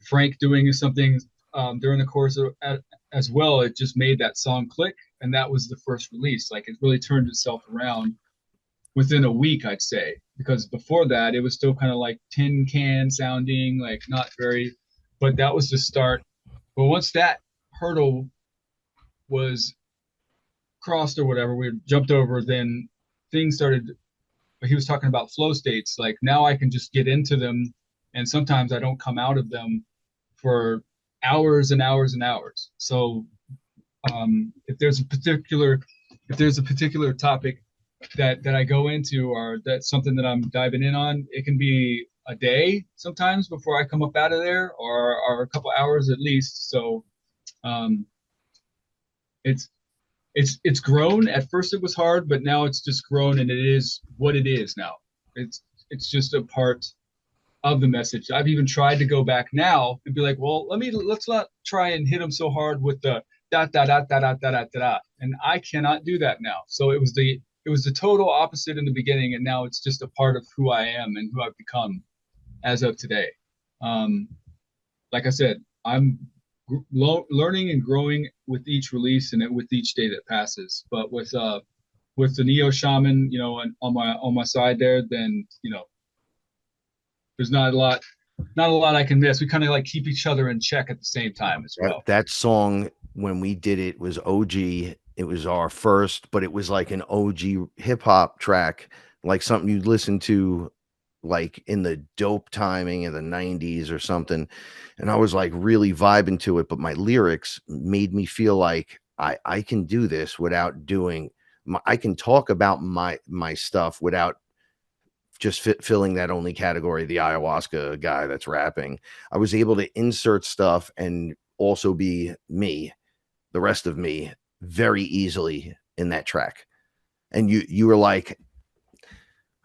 Frank doing something during the chorus as well. It just made that song click, and that was the first release. Like it really turned itself around within a week, I'd say, because before that it was still kind of like tin can sounding, like not very, but that was the start. But once that hurdle was crossed or whatever, we jumped over, then things started. He was talking about flow states. Like now I can just get into them, and sometimes I don't come out of them for hours and hours and hours. So if there's a particular topic that I go into, or that's something that I'm diving in on, it can be a day sometimes before I come up out of there, or a couple hours at least. So it's grown. At first it was hard, but now it's just grown, and it is what it is now. It's just a part of the message. I've even tried to go back now and be like, well, let's not try and hit them so hard with the da da da da da da da da, and I cannot do that now. So it was the total opposite in the beginning, and now it's just a part of who I am and who I've become as of today. Like I said, I'm learning and growing with each release and with each day that passes. But with the Neo Shaman, on my side there, then there's not a lot I can miss. We kind of like keep each other in check at the same time as well. That song, when we did it, was OG. It was our first, but it was like an OG hip hop track, like something you'd listen to like in the dope timing in the 90s or something. And I was like really vibing to it, but my lyrics made me feel like I can do this without doing I can talk about my stuff without just filling that only category, the ayahuasca guy that's rapping. I was able to insert stuff and also be me, the rest of me, very easily in that track. And you were like,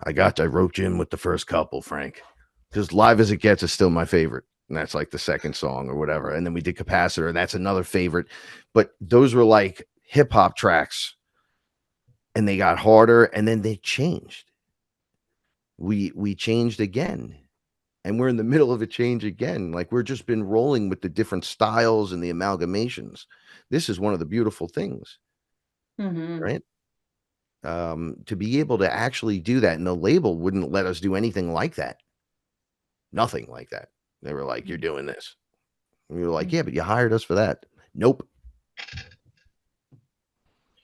I roped you in with the first couple, Frank, because Live as It Gets is still my favorite. And that's like the second song or whatever. And then we did Capacitor, and that's another favorite. But those were like hip hop tracks, and they got harder, and then they changed. We changed again, and we're in the middle of a change again. Like we're just been rolling with the different styles and the amalgamations. This is one of the beautiful things, right? To be able to actually do that, and the label wouldn't let us do anything like that. Nothing like that. They were like, you're doing this. And we were like, yeah, but you hired us for that. Nope.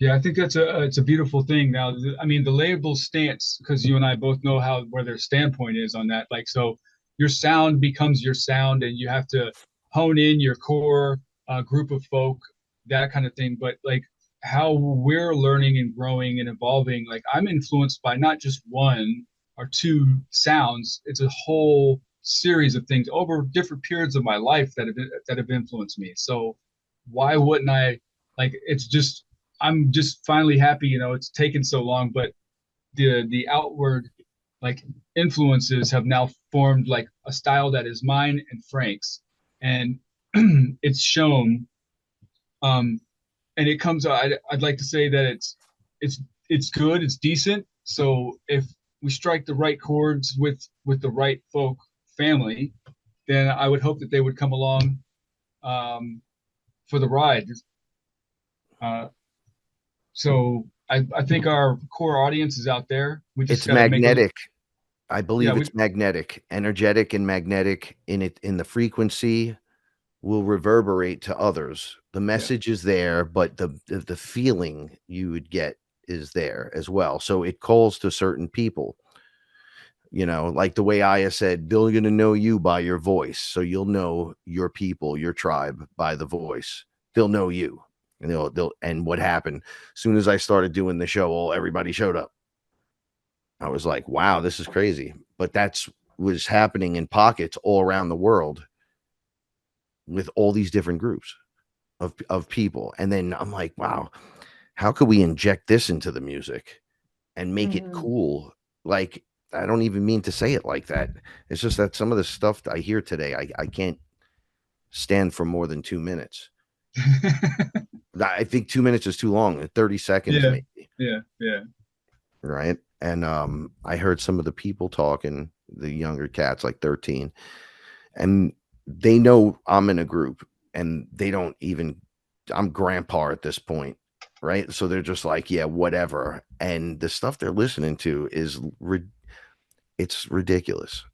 Yeah, I think that's it's a beautiful thing. Now, I mean, the label stance, because you and I both know where their standpoint is on that. Like, so your sound becomes your sound, and you have to hone in your core group of folk, that kind of thing. But like how we're learning and growing and evolving, like I'm influenced by not just one or two sounds. It's a whole series of things over different periods of my life that have influenced me. So why wouldn't I? Like, it's just I'm just finally happy, it's taken so long, but the outward like influences have now formed like a style that is mine and Frank's, and it's shown. And it comes. I'd like to say that it's good, it's decent. So if we strike the right chords with the right folk family, then I would hope that they would come along for the ride. Uh, So I think our core audience is out there. We just It's got to make them. magnetic. I believe Yeah, it's magnetic, energetic and magnetic in the frequency will reverberate to others. The yeah, message is there, but the feeling you would get is there as well. So it calls to certain people. Like the way Aya said, they're going to know you by your voice. So you'll know your people, your tribe by the voice. They'll know you. And and what happened? As soon as I started doing the show, everybody showed up. I was like, wow, this is crazy. But that's was happening in pockets all around the world with all these different groups of people. And then I'm like, wow, how could we inject this into the music and make it cool? Like, I don't even mean to say it like that. It's just that some of the stuff that I hear today, I can't stand for more than 2 minutes. I think 2 minutes is too long. 30 seconds, yeah, maybe. yeah. Right. And I heard some of the people talking, the younger cats, like 13, and they know I'm in a group, and they don't even, I'm grandpa at this point. Right. So they're just like, yeah, whatever. And the stuff they're listening to is it's ridiculous.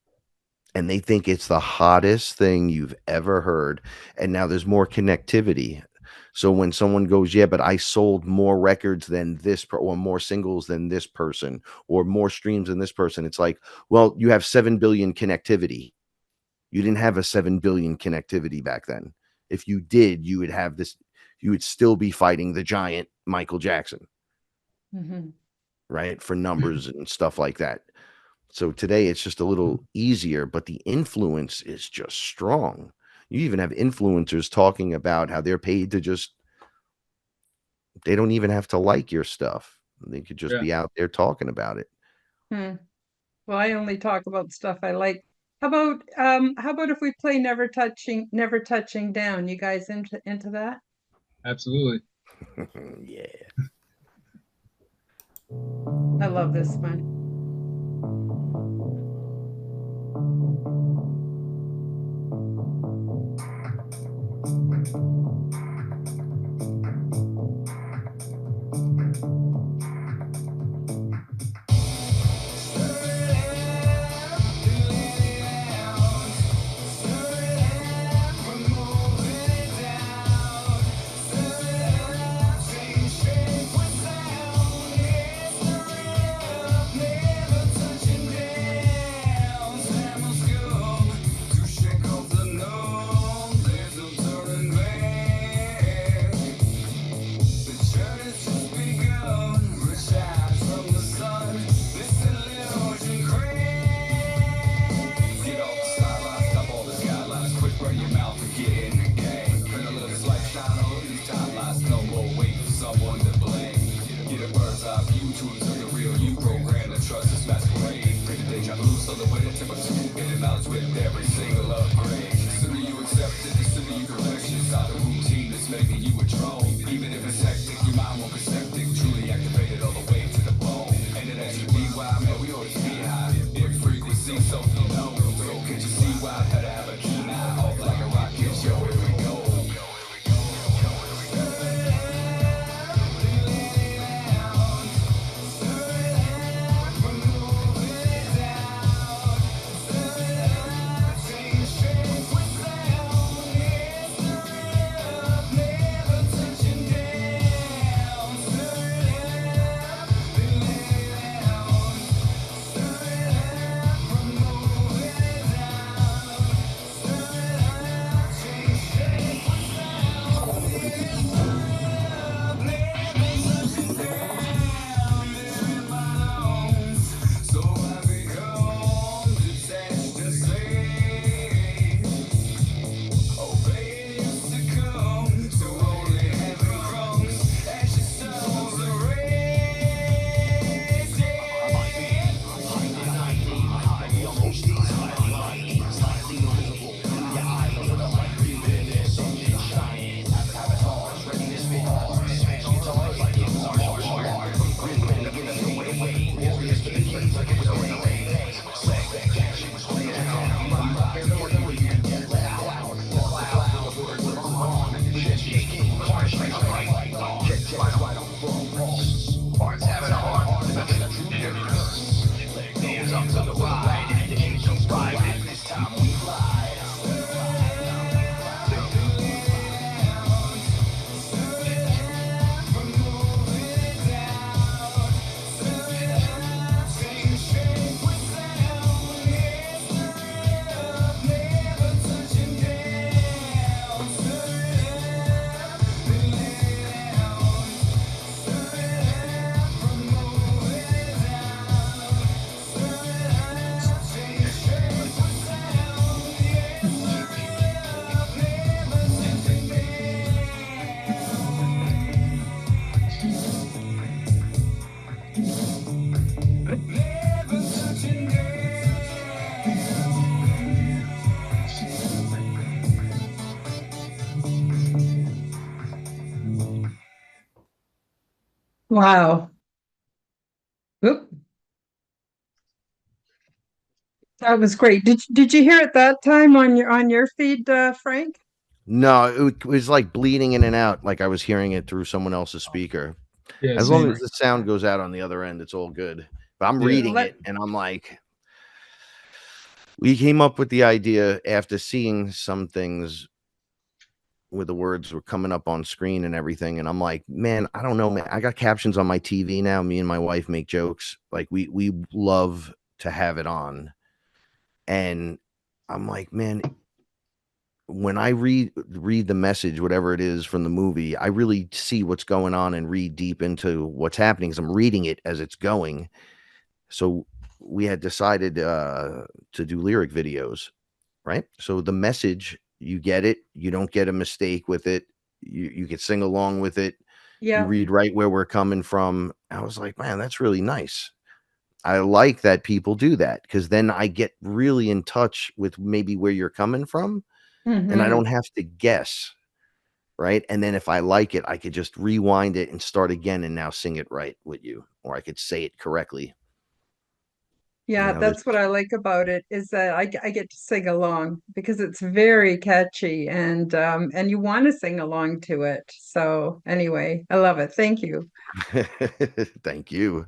And they think it's the hottest thing you've ever heard. And now there's more connectivity. So when someone goes, yeah, but I sold more records than this, or more singles than this person, or more streams than this person, it's like, well, you have 7 billion connectivity. You didn't have a 7 billion connectivity back then. If you did, you would have this, you would still be fighting the giant Michael Jackson, right? For numbers and stuff like that. So today it's just a little easier, but the influence is just strong. You even have influencers talking about how they're paid to they don't even have to like your stuff. They could just be out there talking about it. Well, I only talk about stuff I like. How about if we play Never Touching Down? You guys into that? Absolutely. Yeah. I love this one. Wow. Oop. That was great. Did you hear it that time on your feed, Frank? No, it was like bleeding in and out, like I was hearing it through someone else's speaker. Yeah, As long same. as the sound goes out on the other end, it's all good. But I'm Yeah. reading Let it and I'm like, we came up with the idea after seeing some things where the words were coming up on screen and everything. And I'm like, man, I don't know, man. I got captions on my TV now. Me and my wife make jokes. Like we love to have it on. And I'm like, man, when I read the message, whatever it is from the movie, I really see what's going on and read deep into what's happening because I'm reading it as it's going. So we had decided to do lyric videos, right? So the message, you get it, you don't get a mistake with it, you can sing along with it, you Yeah. read right where we're coming from. I was like, man, that's really nice. I like that people do that because then I get really in touch with maybe where you're coming from and I Hmm. don't have to guess. Right. And then if I like it, I could just rewind it and start again and now sing it right with you, or I could say it correctly. You Yeah, know, there's that's what I like about it is that I get to sing along because it's very catchy and you want to sing along to it. So anyway, I love it. Thank you. thank you.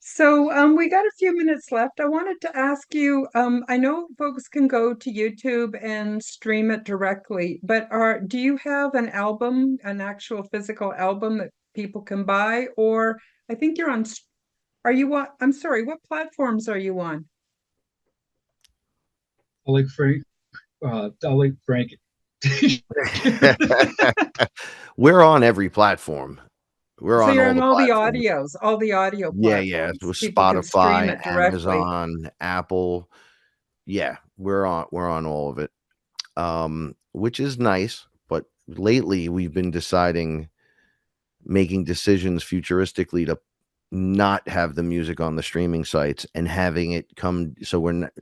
So we got a few minutes left. I wanted to ask you, I know folks can go to YouTube and stream it directly, but do you have an album, an actual physical album that people can buy? Or I think you're on, are you on, I'm sorry, what platforms are you on? I like Frank. I like Frank. We're on every platform. We're So on you're all on the platforms. all the audio Yeah. platforms. With People can stream Spotify, it directly. Amazon, Apple. Yeah, we're on all of it. Which is nice, but lately we've been making decisions futuristically to not have the music on the streaming sites and having it come so we're not,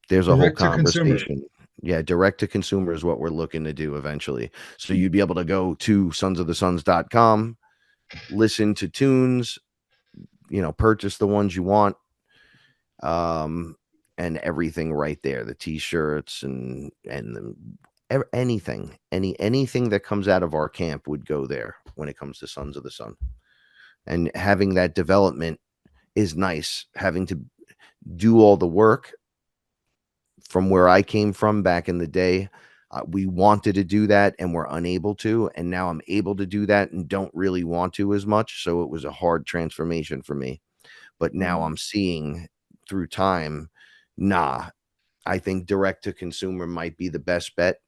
there's a whole Direct to consumer. conversation. Yeah, direct to consumer is what we're looking to do eventually. So you'd be able to go to sonsofthesuns.com, listen to tunes, purchase the ones you want, um, and everything right there, the t-shirts anything, anything that comes out of our camp would go there when it comes to Sons of the Sun. And having that development is nice. Having to do all the work from where I came from back in the day. We wanted to do that and we're unable to. And now I'm able to do that and don't really want to as much. So it was a hard transformation for me. But now Mhm. I'm seeing through time, nah, I think direct to consumer might be the best bet.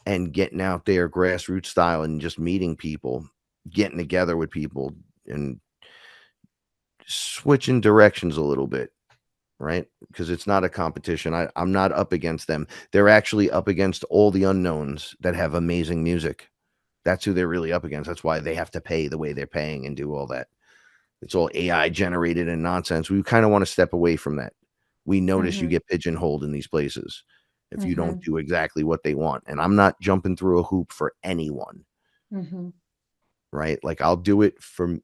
And getting out there grassroots style and just meeting people, getting together with people and switching directions a little bit, right? Because it's not a competition. I'm not up against them. They're actually up against all the unknowns that have amazing music. That's who they're really up against. That's why they have to pay the way they're paying and do all that. It's all AI generated and nonsense. We kind of want to step away from that. We notice you Mhm. get pigeonholed in these places if you don't Mhm. do exactly what they want. And I'm not jumping through a hoop for anyone, Mhm. right? Like I'll do it for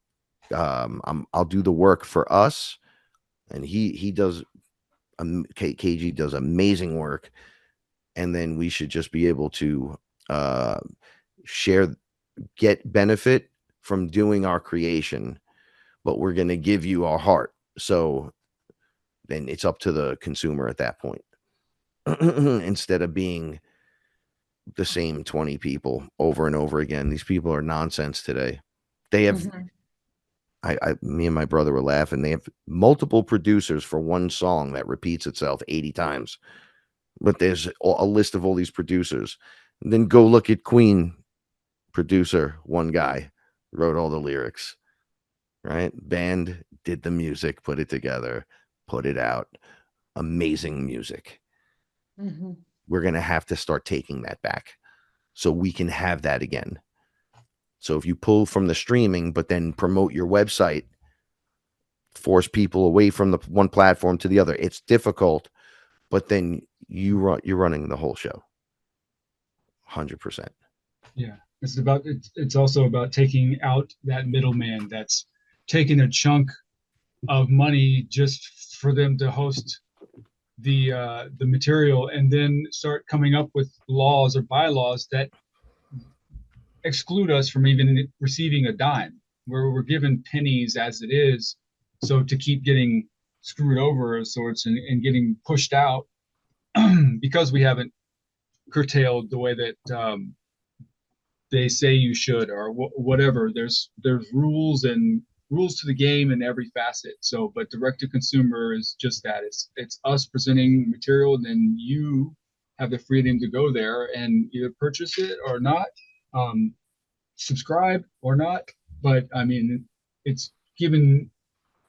I'll do the work for us and he does KG does amazing work, and then we should just be able to uh, share, get benefit from doing our creation, but we're going to give you our heart. So then it's up to the consumer at that point, instead of being the same 20 people over and over again. These people are nonsense today. They have. Mhm. Me and my brother were laughing. They have multiple producers for one song that repeats itself 80 times. But there's a list of all these producers. And then go look at Queen producer, one guy wrote all the lyrics, right? Band did the music, put it together, put it out. Amazing music. Mhm. We're going to have to start taking that back so we can have that again. So if you pull from the streaming, but then promote your website, force people away from the one platform to the other, it's difficult, but then you're running the whole show. 100%. Yeah. It's also about taking out that middleman that's taking a chunk of money just for them to host the material, and then start coming up with laws or bylaws that exclude us from even receiving a dime, where we're given pennies as it is. So to keep getting screwed over of sorts, and getting pushed out because we haven't curtailed the way that they say you should, or whatever. There's rules and rules to the game in every facet. So, but direct to consumer is just that. It's us presenting material, and then you have the freedom to go there and either purchase it or not, um, subscribe or not. But I mean, it's given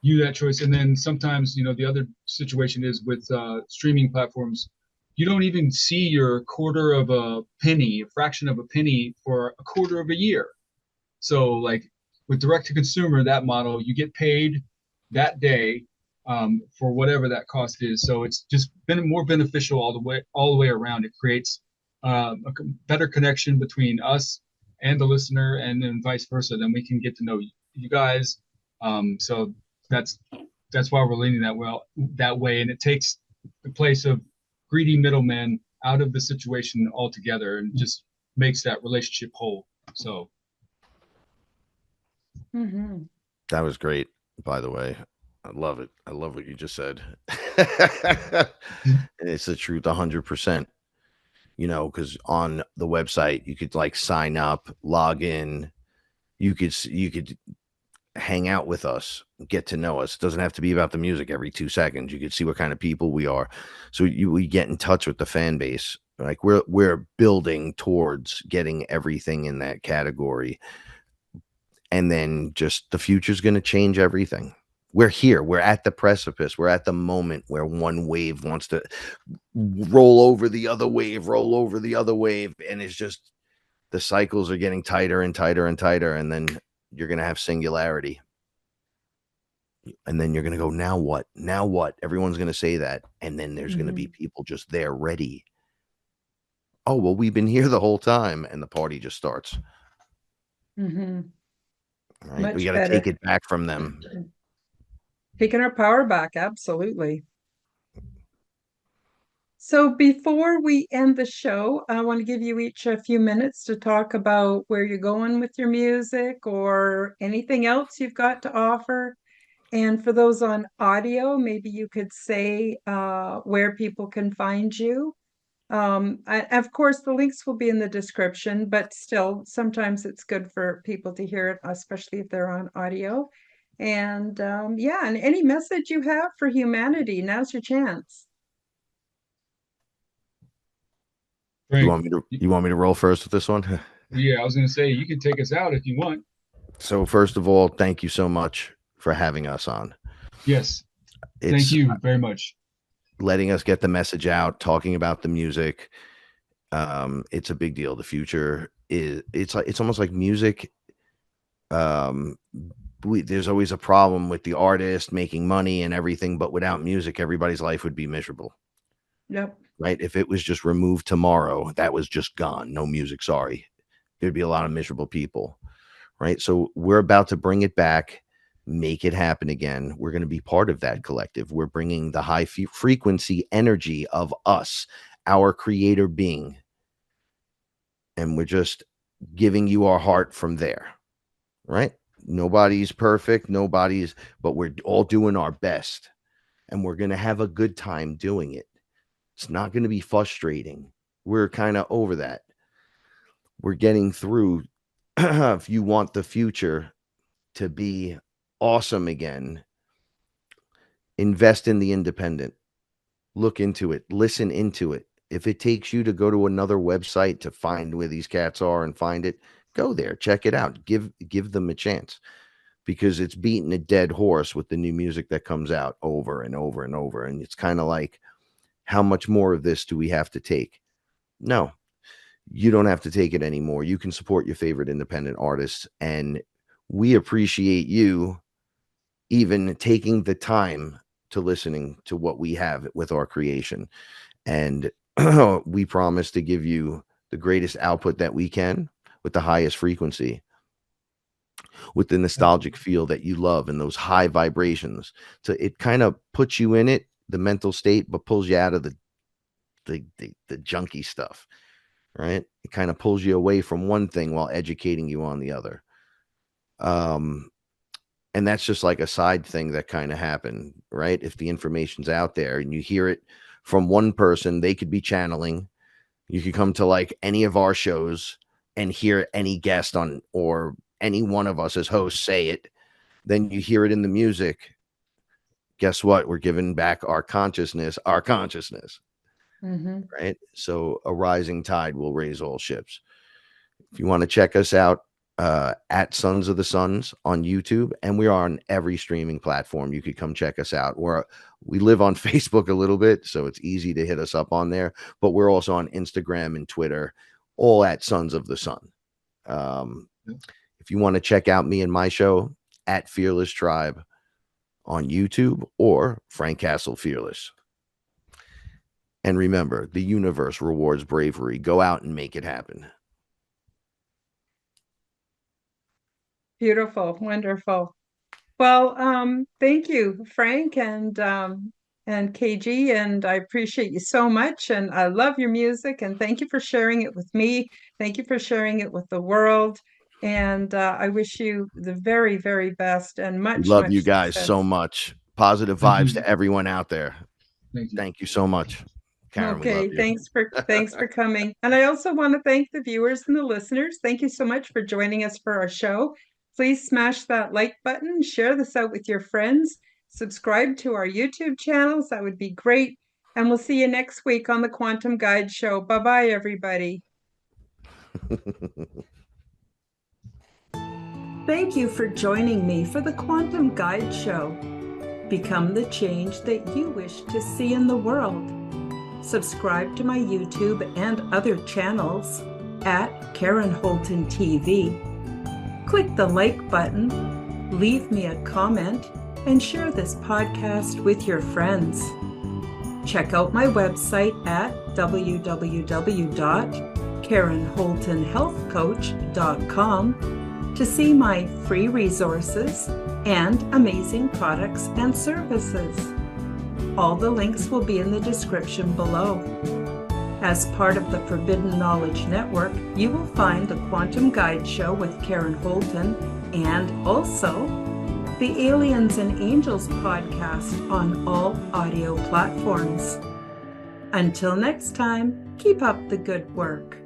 you that choice. And then sometimes, the other situation is with streaming platforms, you don't even see your quarter of a penny, a fraction of a penny for a quarter of a year. So like with direct to consumer, that model, you get paid that day for whatever that cost is. So it's just been more beneficial all the way around. It creates a better connection between us and the listener, and then vice versa. Then we can get to know you guys. So that's why we're leaning that way, and it takes the place of greedy middlemen out of the situation altogether, and just makes that relationship whole. So That was great, by the way. I love it. I love what you just said. It's the truth 100%. Because on the website, you could like sign up, log in. You could hang out with us, get to know us. It doesn't have to be about the music every 2 seconds. You could see what kind of people we are. So we get in touch with the fan base. Like we're building towards getting everything in that category. And then just the future's going to change everything. We're here. We're at the precipice. We're at the moment where one wave wants to roll over the other wave, And it's just the cycles are getting tighter and tighter and tighter. And then you're going to have singularity. And then you're going to go, now what? Now what? Everyone's going to say that. And then there's going to be people just there ready. Oh, well, we've been here the whole time. And the party just starts. Right? We got to take it back from them. Taking our power back, absolutely. So before we end the show, I want to give you each a few minutes to talk about where you're going with your music or anything else you've got to offer. And for those on audio, maybe you could say where people can find you. Of course, the links will be in the description, but still, sometimes it's good for people to hear it, especially if they're on audio. And and any message you have for humanity, now's your chance. You want me to roll first with this one? Yeah, I was going to say, you can take us out if you want. So first of all, thank you so much for having us on. Yes. Thank you very much. Letting us get the message out, talking about the music. It's a big deal. The future it's almost like music. There's always a problem with the artist making money and everything, but without music, everybody's life would be miserable. Yep. Right? If it was just removed tomorrow, that was just gone. No music, sorry. There'd be a lot of miserable people. Right? So we're about to bring it back, make it happen again. We're going to be part of that collective. We're bringing the high frequency energy of us, our creator being. And we're just giving you our heart from there. Right? Nobody's perfect. But we're all doing our best. And we're going to have a good time doing it. It's not going to be frustrating. We're kind of over that. We're getting through. If you want the future to be awesome again, invest in the independent. Look into it. Listen into it. If it takes you to go to another website to find where these cats are and find it, go there. Check it out. Give them a chance, because it's beating a dead horse with the new music that comes out over and over and over. And it's kind of like, how much more of this do we have to take? No, you don't have to take it anymore. You can support your favorite independent artists. And we appreciate you even taking the time to listening to what we have with our creation. And we promise to give you the greatest output that we can. with the highest frequency, with the nostalgic feel that you love and those high vibrations. So it kind of puts you in it, the mental state, but pulls you out of the junky stuff, right? It kind of pulls you away from one thing while educating you on the other. And that's just like a side thing that kind of happened, right? If the information's out there and you hear it from one person, they could be channeling. You could come to like any of our shows and hear any guest on, or any one of us as hosts say it. Then you hear it in the music. Guess what? We're giving back our consciousness, Mhm. right? So a rising tide will raise all ships. If you want to check us out, at Sons of the Suns on YouTube, and we are on every streaming platform. You could come check us out. We live on Facebook a little bit, so it's easy to hit us up on there, but we're also on Instagram and Twitter, all at Sons of the Sun. If you want to check out me and my show, at Fearless Tribe on YouTube, or Frank Castle Fearless. And remember, the universe rewards bravery. Go out and make it happen. Beautiful, wonderful. Well, thank you, Frank and KG, and I appreciate you so much, and I love your music, and thank you for sharing it with me. Thank you for sharing it with the world, and I wish you the very, very best and We much, love much you guys success. so much. Positive Thank vibes you. to everyone out there. Thank you. Thank you so much, Karen. We Okay, love you. thanks for coming. And I also want to thank the viewers and the listeners. Thank you so much for joining us for our show. Please smash that like button, share this out with your friends, subscribe to our YouTube channels. That would be great. And we'll see you next week on the Quantum Guide Show. Bye-bye, everybody. Thank you for joining me for the Quantum Guide Show. Become the change that you wish to see in the world. Subscribe to my YouTube and other channels at Karen Holton TV. Click the like button, leave me a comment, and share this podcast with your friends. Check out my website at www.KarenHoltonHealthCoach.com to see my free resources and amazing products and services. All the links will be in the description below. As part of the Forbidden Knowledge Network, you will find the Quantum Guide Show with Karen Holton, and also the Aliens and Angels podcast on all audio platforms. Until next time, keep up the good work.